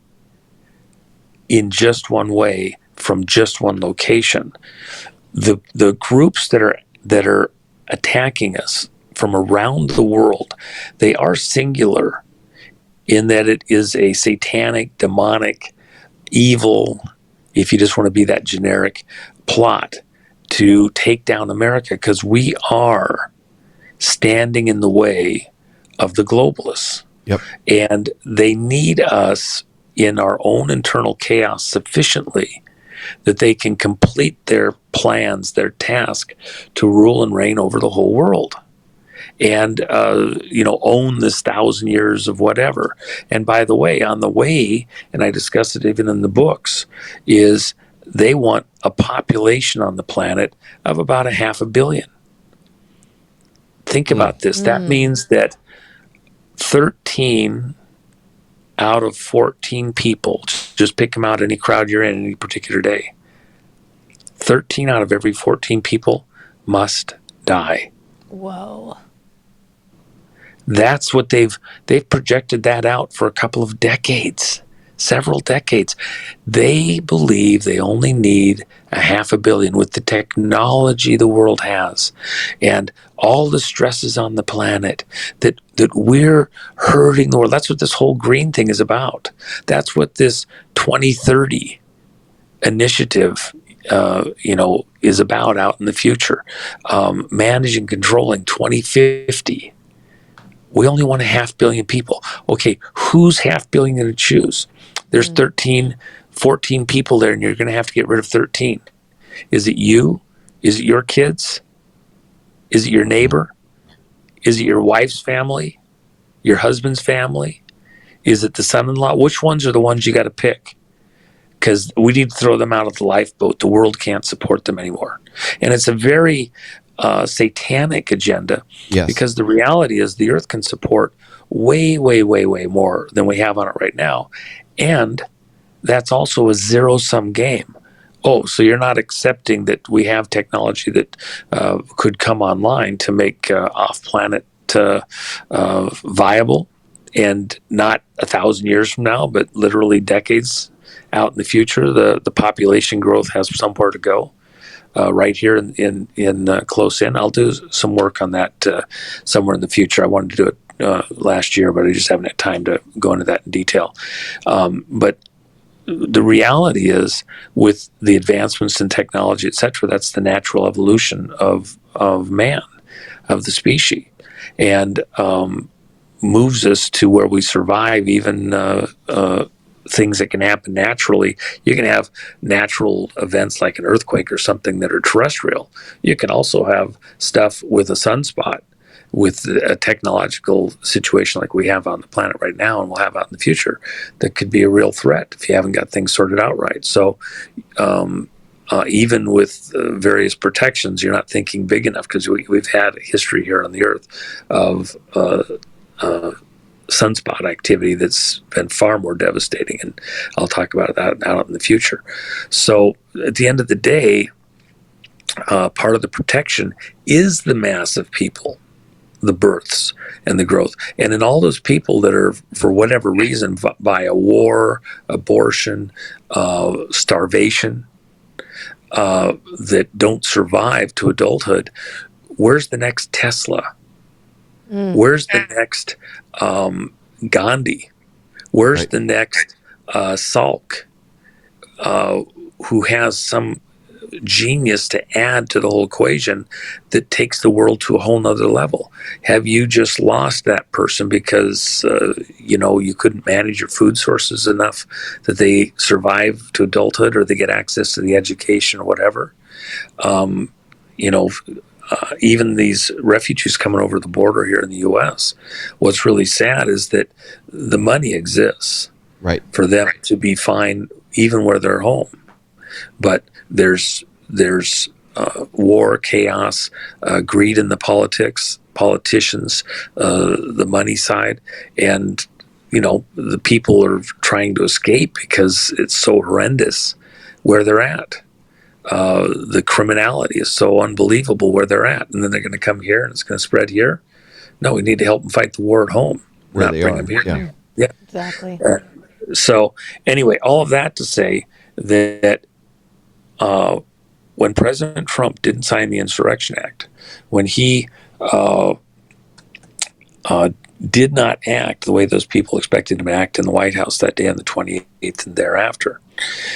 in just one way from just one location. The groups that are attacking us from around the world, they are singular in that it is a satanic, demonic, evil, if you just want to be that generic, plot to take down America, because we are standing in the way of the globalists. Yep. And they need us in our own internal chaos sufficiently that they can complete their plans, their task to rule and reign over the whole world. And, own this 1,000 years of whatever. And by the way, on the way, and I discuss it even in the books, is they want a population on the planet of about 500 million. Think about this. That means that 13 out of 14 people, just pick them out any crowd you're in any particular day, 13 out of every 14 people must die. Whoa. That's what they've projected that out for a couple of decades, several decades. They believe they only need 500 million with the technology the world has and all the stresses on the planet that we're hurting the world. That's what this whole green thing is about. That's what this 2030 initiative is about out in the future. Managing, controlling 2050. We only want 500 million people. Okay, who's 500 million going to choose? There's 13, 14 people there, and you're going to have to get rid of 13. Is it you? Is it your kids? Is it your neighbor? Is it your wife's family? Your husband's family? Is it the son-in-law? Which ones are the ones you got to pick? Because we need to throw them out of the lifeboat. The world can't support them anymore. And it's a very satanic agenda, Yes. because the reality is the earth can support way, way, way, way more than we have on it right now. And that's also a zero-sum game. Oh, so you're not accepting that we have technology that could come online to make off-planet viable, and not 1,000 years from now, but literally decades out in the future, the population growth has somewhere to go. Right here in close in. I'll do some work on that somewhere in the future. I wanted to do it last year, but I just haven't had time to go into that in detail. But the reality is, with the advancements in technology, et cetera, that's the natural evolution of man, of the species, and moves us to where we survive even things that can happen naturally. You can have natural events like an earthquake or something that are terrestrial. You can also have stuff with a sunspot, with a technological situation like we have on the planet right now and we'll have out in the future, that could be a real threat if you haven't got things sorted out right. So even with various protections, you're not thinking big enough, because we've had a history here on the earth of sunspot activity that's been far more devastating, and I'll talk about that out in the future. So at the end of the day, part of the protection is the mass of people, the births and the growth. And in all those people that are, for whatever reason, by a war, abortion, starvation, that don't survive to adulthood, where's the next Tesla? Where's the next Gandhi? Where's the next Salk, who has some genius to add to the whole equation that takes the world to a whole nother level? Have you just lost that person because you couldn't manage your food sources enough that they survive to adulthood, or they get access to the education or whatever? Even these refugees coming over the border here in the U.S., what's really sad is that the money exists for them to be fine even where they're home. But there's war, chaos, greed in the politicians, the money side, and the people are trying to escape because it's so horrendous where they're at. The criminality is so unbelievable where they're at, and then they're going to come here and it's going to spread here. No, we need to help them fight the war at home, where not they bring are. them here. Yeah. Exactly. So anyway, all of that to say that when President Trump didn't sign the Insurrection Act, when he did not act the way those people expected him to act in the White House that day on the 28th and thereafter,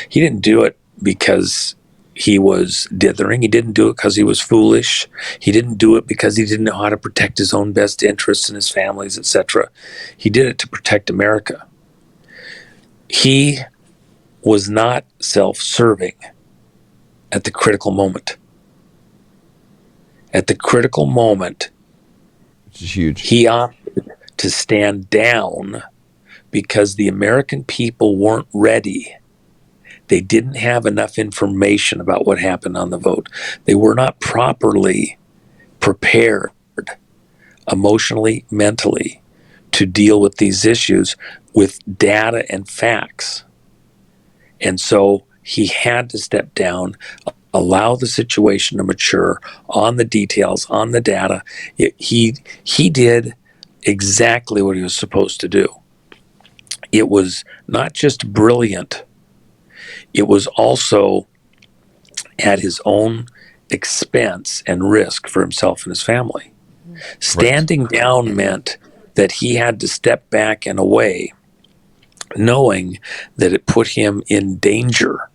he didn't do it because he was dithering. He didn't do it because he was foolish. He didn't do it because he didn't know how to protect his own best interests and his family's, etc. He did it to protect America. He was not self-serving at the critical moment. At the critical moment, which is huge, he opted to stand down because the American people weren't ready. They didn't have enough information about what happened on the vote. They were not properly prepared emotionally, mentally, to deal with these issues with data and facts. And so he had to step down, allow the situation to mature on the details, on the data. He did exactly what he was supposed to do. It was not just brilliant, it was also at his own expense and risk for himself and his family. Standing down meant that he had to step back and away, knowing that it put him in danger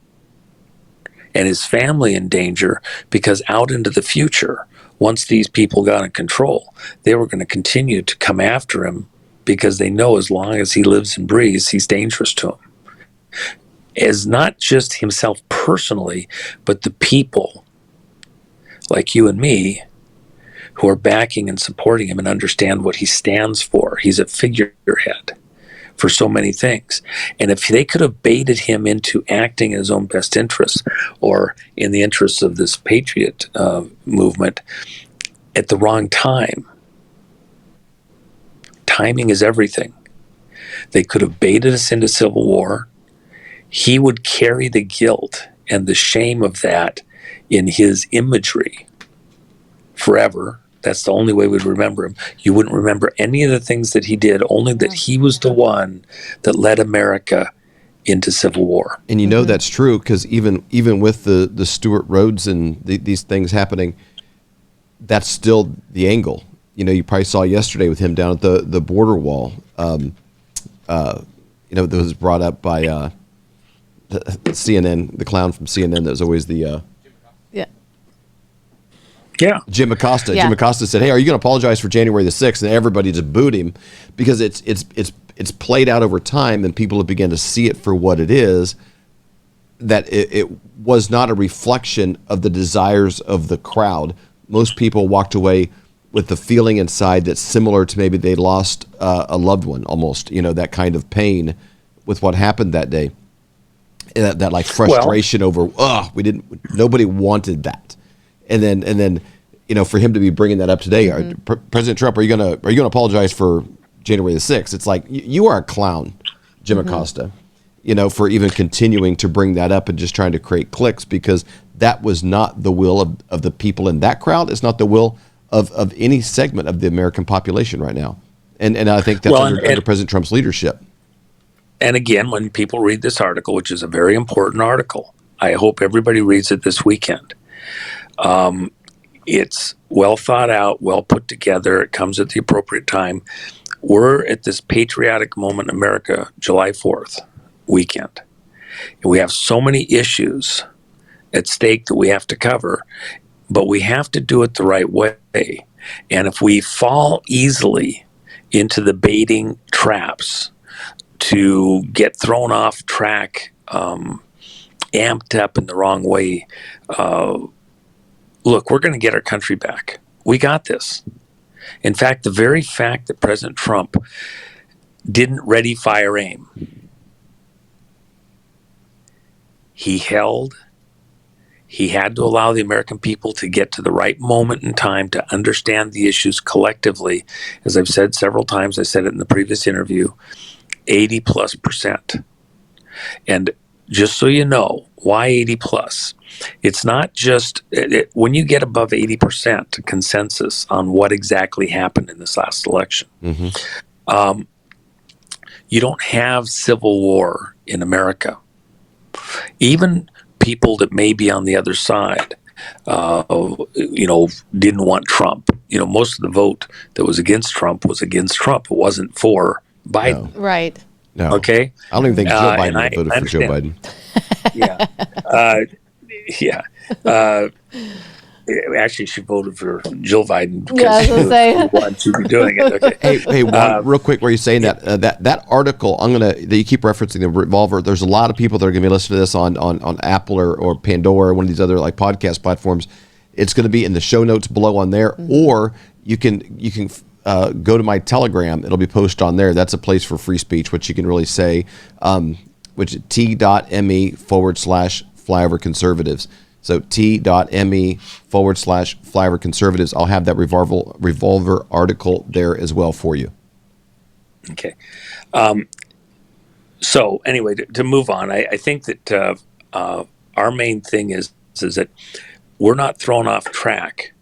and his family in danger, because out into the future, once these people got in control, they were going to continue to come after him because they know as long as he lives and breathes, he's dangerous to them. As not just himself personally, but the people like you and me who are backing and supporting him and understand what he stands for. He's a figurehead for so many things. And if they could have baited him into acting in his own best interests or in the interests of this patriot movement at the wrong time, timing is everything. They could have baited us into civil war. He would carry the guilt and the shame of that in his imagery forever. That's the only way we'd remember him. You wouldn't remember any of the things that he did, only that he was the one that led America into civil war. And you know that's true, because even with the Stewart Rhodes and these things happening, that's still the angle. You know, you probably saw yesterday with him down at the border wall. You know, that was brought up by CNN, the clown from CNN that was always the Jim Acosta. Yeah. Jim Acosta said, "Hey, are you going to apologize for January the 6th?" And everybody just booed him because it's played out over time, and people have begun to see it for what it is. That it was not a reflection of the desires of the crowd. Most people walked away with the feeling inside that's similar to maybe they lost a loved one, almost. You know, that kind of pain with what happened that day. That like frustration over, nobody wanted that. And then, you know, for him to be bringing that up today, President Trump, are you gonna apologize for January the 6th? It's like you are a clown, Jim Acosta, you know, for even continuing to bring that up and just trying to create clicks, because that was not the will of the people in that crowd. It's not the will of any segment of the American population right now. And I think that's under President Trump's leadership. And again, when people read this article, which is a very important article, I hope everybody reads it this weekend. It's well thought out, well put together. It comes at the appropriate time. We're at this patriotic moment in America, July 4th weekend. And we have so many issues at stake that we have to cover, but we have to do it the right way. And if we fall easily into the baiting traps to get thrown off track, amped up in the wrong way, look, we're going to get our country back. We got this. In fact, the very fact that President Trump didn't ready, fire, aim, he had to allow the American people to get to the right moment in time to understand the issues collectively. As I've said several times, I said it in the previous interview, 80+%. And just so you know, why 80 plus? It's not just when you get above 80% consensus on what exactly happened in this last election. You don't have civil war in America. Even people that may be on the other side, you know, didn't want Trump. You know, most of the vote that was against Trump was against Trump. It wasn't for Biden. No. Right. No. Okay. I don't even think Joe Biden voted for Joe Biden. Yeah. Yeah. Uh, Actually, she voted for Jill Biden Yeah, I because was she gonna knew if say. she won, she'd be doing it. Okay. Hey, Juan, real quick, where you're saying Yeah. that article, that you keep referencing the revolver. There's a lot of people that are going to be listening to this on Apple or Pandora or one of these other like podcast platforms. It's going to be in the show notes below on there, or you can go to my Telegram. It'll be posted on there. That's a place for free speech, which you can really say, which is t.me/Flyover Conservatives. So t.me/Flyover Conservatives. I'll have that revolver article there as well for you. Okay. So anyway, to move on, I think that our main thing is that we're not thrown off track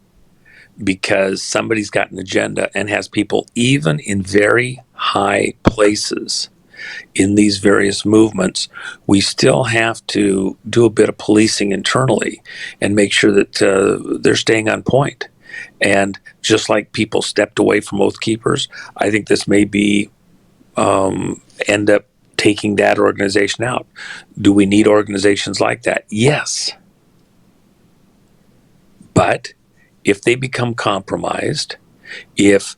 because somebody's got an agenda and has people even in very high places in these various movements. We still have to do a bit of policing internally and make sure that they're staying on point. And just like people stepped away from Oath Keepers, I think this may be end up taking that organization out. Do we need organizations like that? Yes. But if they become compromised, if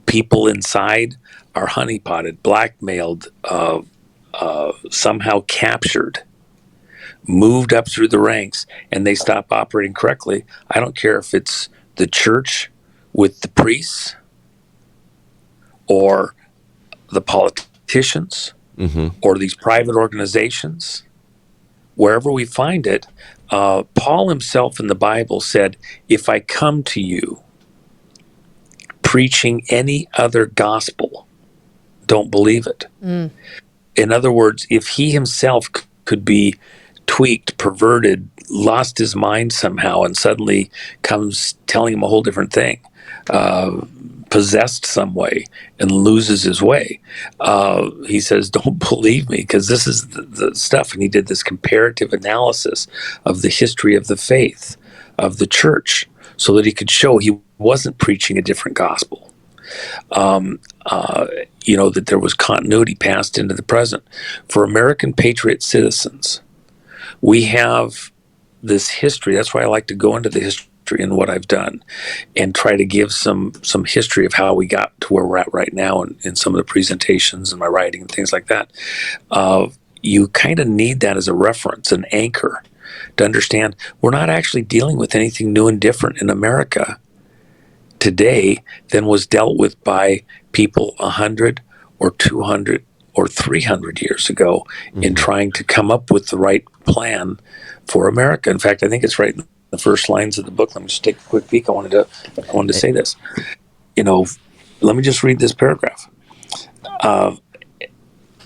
people inside are honeypotted, blackmailed, somehow captured, moved up through the ranks, and they stop operating correctly, I don't care if it's the church with the priests or the politicians or these private organizations, wherever we find it. Paul himself in the Bible said, if I come to you preaching any other gospel, don't believe it. In other words, if he himself could be tweaked, perverted, lost his mind somehow, and suddenly comes telling him a whole different thing, possessed some way, and loses his way, he says, don't believe me, because this is the stuff. And he did this comparative analysis of the history of the faith, of the church, so that he could show he wasn't preaching a different gospel. That there was continuity passed into the present. For American patriot citizens, we have this history. That's why I like to go into the history and what I've done and try to give some history of how we got to where we're at right now in some of the presentations and my writing and things like that. You kind of need that as a reference, an anchor, to understand we're not actually dealing with anything new and different in America today than was dealt with by people 100 or 200 or 300 years ago in trying to come up with the right plan for America. In fact, I think it's right in the first lines of the book. Let me just take a quick peek. I wanted to say this. Let me just read this paragraph.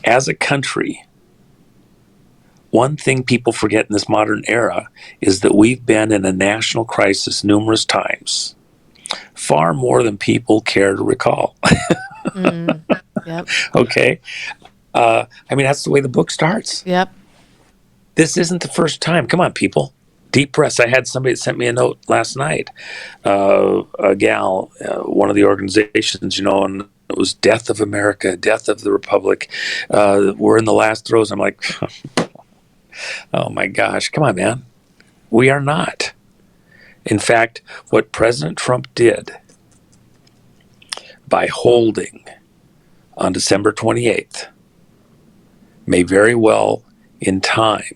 As a country, one thing people forget in this modern era is that we've been in a national crisis numerous times, far more than people care to recall. Yep. Okay. That's the way the book starts. Yep. This isn't the first time. Come on, people. Deep breaths. I had somebody that sent me a note last night. A gal, one of the organizations, and it was Death of America, Death of the Republic. We're in the last throes. I'm like, oh my gosh, come on, man. We are not. In fact, what President Trump did by holding on December 28th may very well in time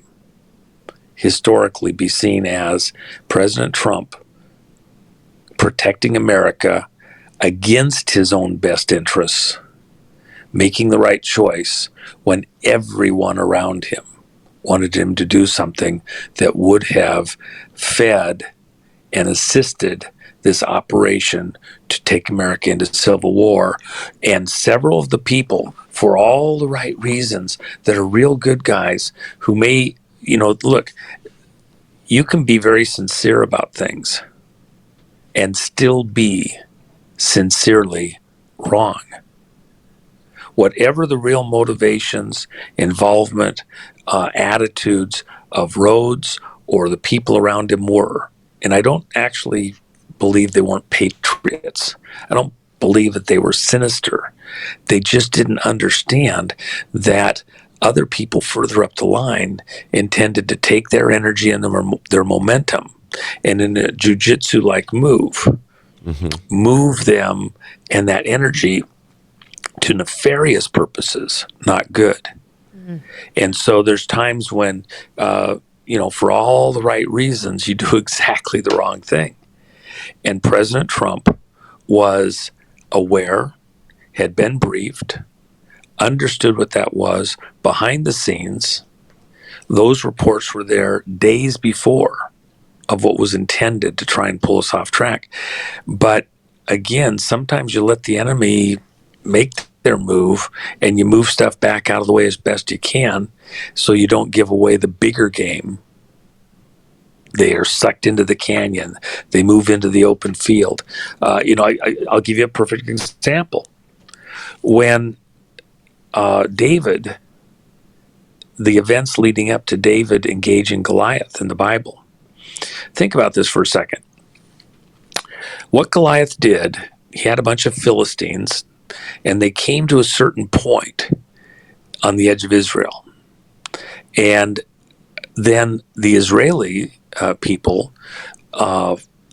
historically be seen as President Trump protecting America against his own best interests, making the right choice when everyone around him wanted him to do something that would have fed and assisted this operation to take America into civil war. And several of the people, for all the right reasons, that are real good guys who may, look, you can be very sincere about things and still be sincerely wrong. Whatever the real motivations, involvement, attitudes of Rhodes or the people around him were, and I don't actually believe they weren't patriots. I don't believe that they were sinister. They just didn't understand that other people further up the line intended to take their energy and their momentum, and in a jujitsu-like move them and that energy to nefarious purposes, not good. And so there's times when, for all the right reasons, you do exactly the wrong thing. And President Trump was aware, had been briefed, understood what that was behind the scenes. Those reports were there days before of what was intended to try and pull us off track. But again, sometimes you let the enemy make their move and you move stuff back out of the way as best you can so you don't give away the bigger game. They are sucked into the canyon. They move into the open field. I'll give you a perfect example. When David, the events leading up to David engaging Goliath in the Bible, think about this for a second. What Goliath did, he had a bunch of Philistines, and they came to a certain point on the edge of Israel. And then the Israeli people,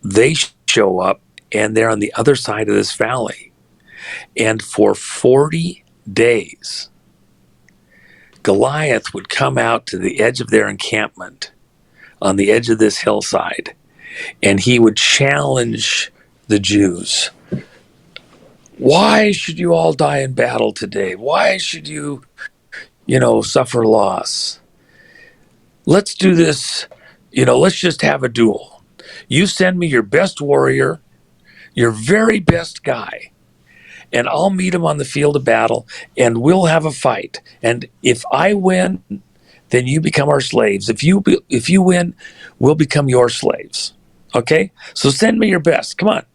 they show up, and they're on the other side of this valley. And for 40 days, Goliath would come out to the edge of their encampment on the edge of this hillside, and he would challenge the Jews. Why should you all die in battle today? Why should you, suffer loss? Let's do this, let's just have a duel. You send me your best warrior, your very best guy, and I'll meet him on the field of battle, and we'll have a fight. And if I win, then you become our slaves. If you win, we'll become your slaves. Okay? So send me your best. Come on.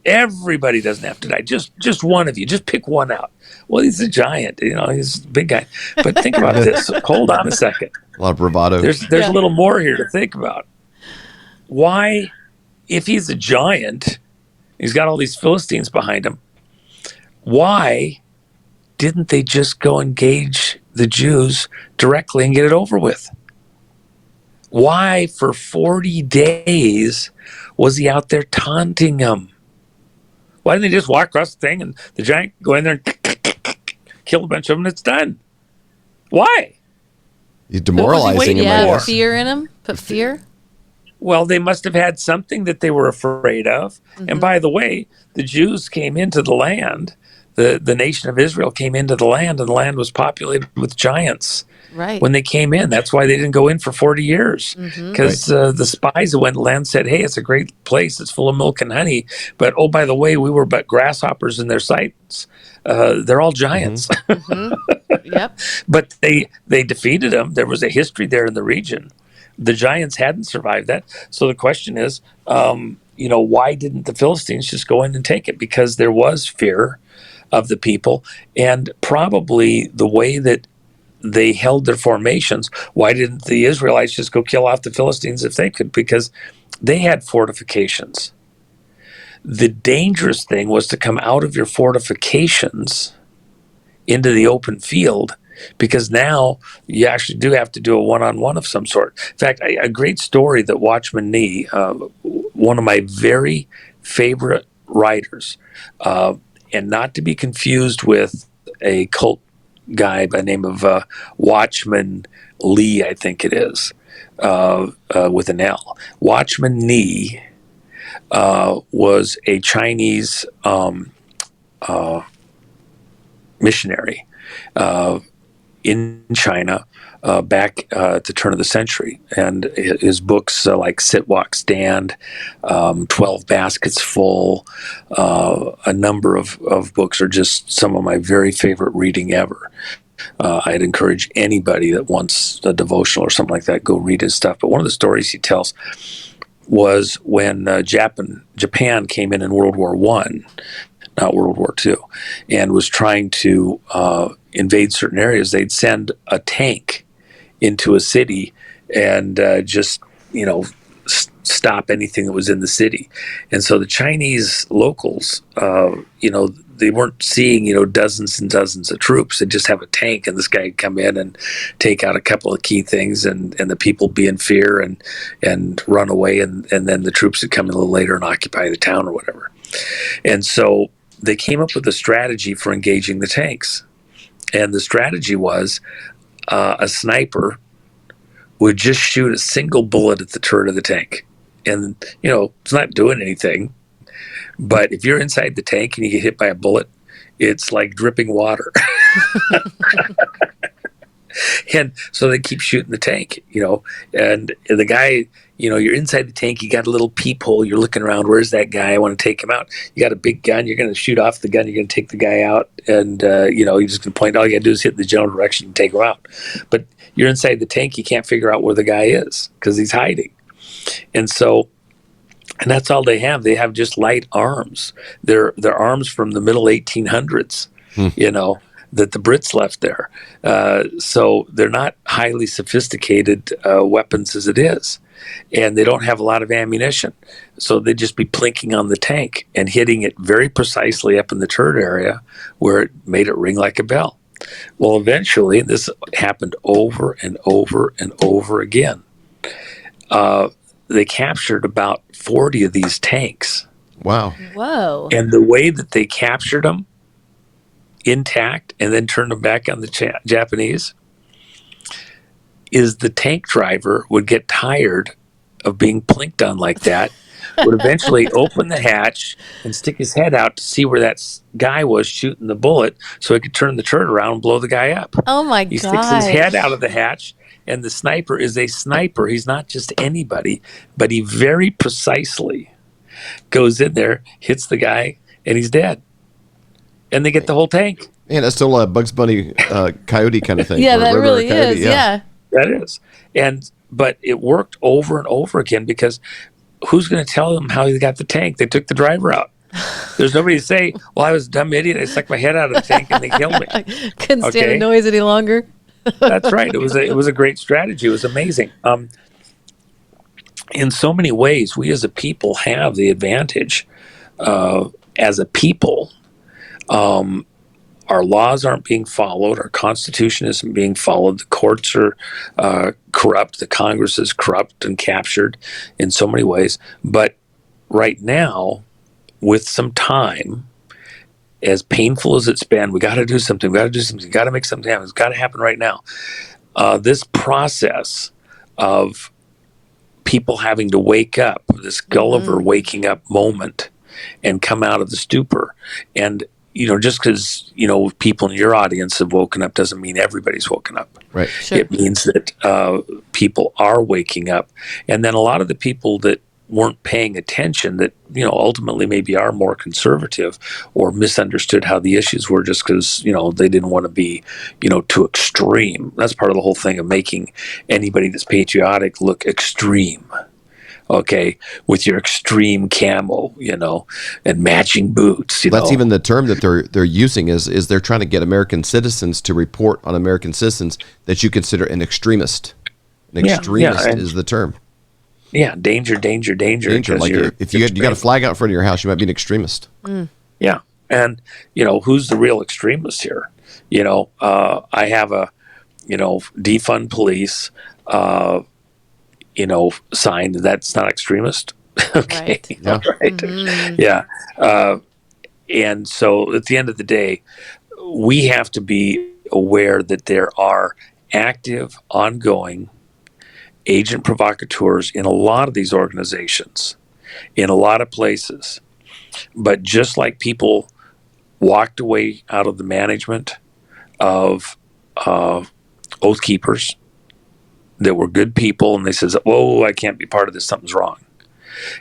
Everybody doesn't have to die. Just one of you. Just pick one out. Well, he's a giant. He's a big guy. But think about this. Hold on a second. A lot of bravado. There's a little more here to think about. Why, if he's a giant, he's got all these Philistines behind him, why didn't they just go engage the Jews directly and get it over with? Why, for 40 days, was he out there taunting them? Why didn't they just walk across the thing and the giant go in there and kill a bunch of them and it's done? Why? He's demoralizing him, I guess. Fear in him? Put fear? Well, they must have had something that they were afraid of. Mm-hmm. And by the way, the Jews came into the land. The nation of Israel came into the land, and the land was populated with giants. Right. When they came in, that's why they didn't go in for 40 years. Because the spies that went to land said, hey, it's a great place. It's full of milk and honey. But, oh, by the way, we were but grasshoppers in their sights. They're all giants. Yep. But they defeated them. There was a history there in the region. The giants hadn't survived that. So the question is, why didn't the Philistines just go in and take it? Because there was fear of the people, and probably the way that they held their formations. Why didn't the Israelites just go kill off the Philistines if they could? Because they had fortifications. The dangerous thing was to come out of your fortifications into the open field, because now you actually do have to do a one-on-one of some sort. In fact, a great story that Watchman Nee, one of my very favorite writers, and not to be confused with a cult guy by the name of Watchman Lee, I think it is, with an L. Watchman Nee was a Chinese missionary in China back at the turn of the century. And his books like Sit, Walk, Stand, 12 Baskets Full, a number of books are just some of my very favorite reading ever. I'd encourage anybody that wants a devotional or something like that, go read his stuff. But one of the stories he tells was when Japan came in World War I, not World War II, and was trying to invade certain areas. They'd send a tank into a city and stop anything that was in the city. And so the Chinese locals, they weren't seeing, dozens and dozens of troops. They just have a tank, and this guy would come in and take out a couple of key things, and the people be in fear and run away, and then the troops would come in a little later and occupy the town or whatever. And so they came up with a strategy for engaging the tanks. And the strategy was a sniper would just shoot a single bullet at the turret of the tank. And, it's not doing anything. But if you're inside the tank and you get hit by a bullet, it's like dripping water. And so they keep shooting the tank, and the guy, you're inside the tank, you got a little peephole, you're looking around, where's that guy? I want to take him out. You got a big gun, you're going to shoot off the gun, you're going to take the guy out, and, you're just going to point, all you got to do is hit in the general direction and take him out. But you're inside the tank, you can't figure out where the guy is because he's hiding. And that's all they have. They have just light arms. They're arms from the middle 1800s, that the Brits left there. So they're not highly sophisticated weapons as it is. And they don't have a lot of ammunition. So they'd just be plinking on the tank and hitting it very precisely up in the turret area where it made it ring like a bell. Well, eventually, this happened over and over and over again. They captured about 40 of these tanks. Wow. Whoa. And the way that they captured them intact and then turned them back on the Japanese is the tank driver would get tired of being plinked on like that, would eventually open the hatch and stick his head out to see where that guy was shooting the bullet so he could turn the turret around and blow the guy up. Oh, my God. He sticks his head out of the hatch, and the sniper is a sniper. He's not just anybody, but he very precisely goes in there, hits the guy, and he's dead. And they get the whole tank. Man, that's still a Bugs Bunny coyote kind of thing. Yeah, or that River really Coyote, is. Yeah. That is. But it worked over and over again because who's going to tell them how they got the tank? They took the driver out. There's nobody to say, well, I was a dumb idiot. I stuck my head out of the tank and they killed me. Couldn't stand the noise any longer. That's right. It was a great strategy. It was amazing. In so many ways, we as a people have the advantage as a people. Our laws aren't being followed. Our Constitution isn't being followed. The courts are corrupt. The Congress is corrupt and captured in so many ways. But right now, with some time, as painful as it's been, we got to do something. We got to do something. We got to make something happen. It's got to happen right now. This process of people having to wake up, this Gulliver waking up moment, and come out of the stupor, and just because, people in your audience have woken up doesn't mean everybody's woken up. Right. Sure. It means that people are waking up. And then a lot of the people that weren't paying attention that, ultimately maybe are more conservative or misunderstood how the issues were just because, they didn't want to be, too extreme. That's part of the whole thing of making anybody that's patriotic look extreme. Okay, with your extreme camo, and matching boots. That's even the term that they're using is they're trying to get American citizens to report on American citizens that you consider an extremist. An extremist is the term. Yeah, danger. Like if you got a flag out in front of your house, you might be an extremist. Yeah, and who's the real extremist here? I have a defund police. Sign that's not extremist. Okay. Right. Yeah. Right. Mm-hmm. Yeah. And so at the end of the day, we have to be aware that there are active, ongoing agent provocateurs in a lot of these organizations, in a lot of places. But just like people walked away out of the management of Oath Keepers, that were good people, and they says, "Oh, I can't be part of this. Something's wrong."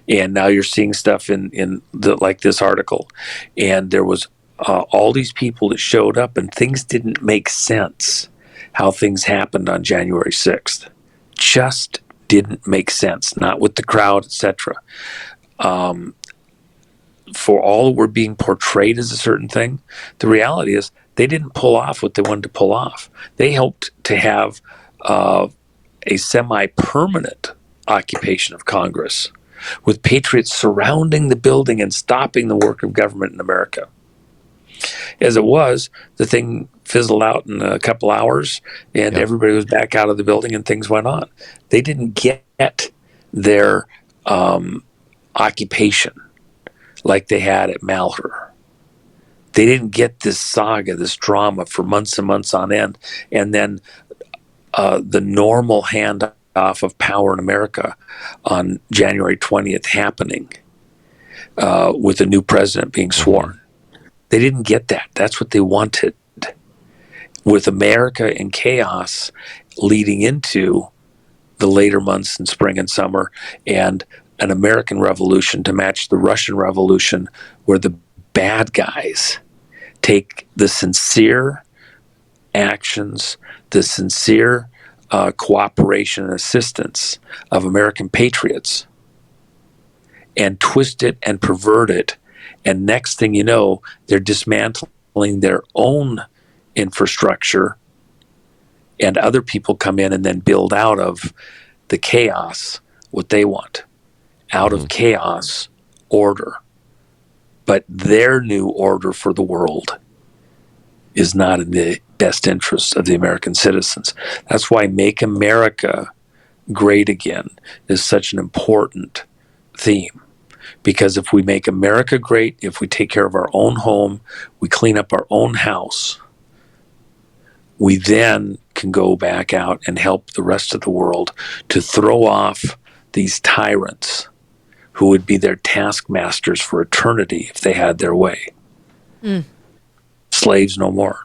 And now you're seeing stuff in like this article, and there was all these people that showed up, and things didn't make sense. How things happened on January 6th just didn't make sense. Not with the crowd, etc. For all that were being portrayed as a certain thing, the reality is they didn't pull off what they wanted to pull off. They hoped to have a semi-permanent occupation of Congress with patriots surrounding the building and stopping the work of government in America. As it was, the thing fizzled out in a couple hours, and everybody was back out of the building, and things went on. They didn't get their occupation like they had at Malheur. They didn't get this saga, this drama for months and months on end, and then the normal handoff of power in America on January 20th happening with a new president being sworn. They didn't get that. That's what they wanted. With America in chaos leading into the later months in spring and summer, and an American revolution to match the Russian Revolution, where the bad guys take the sincere actions, the sincere cooperation and assistance of American patriots, and twist it and pervert it. And next thing you know, they're dismantling their own infrastructure, and other people come in and then build out of the chaos what they want. Out of chaos, order. But their new order for the world is not in the best interest of the American citizens. That's why Make America Great Again is such an important theme. Because if we make America great, if we take care of our own home, we clean up our own house, we then can go back out and help the rest of the world to throw off these tyrants who would be their taskmasters for eternity if they had their way. Slaves no more.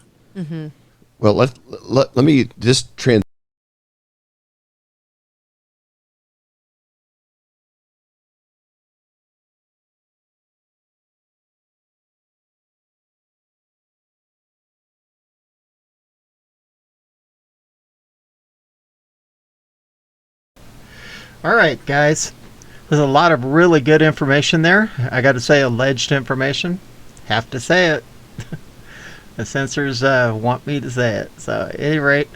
Well, let me just All right, guys. There's a lot of really good information there. I got to say, alleged information. Have to say it. The censors want me to say it. So, at any rate,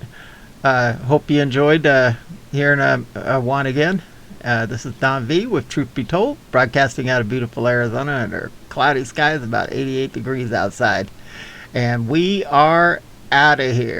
hope you enjoyed hearing Juan again. This is Don V with Truth Be Told, broadcasting out of beautiful Arizona under cloudy skies, about 88 degrees outside. And we are out of here.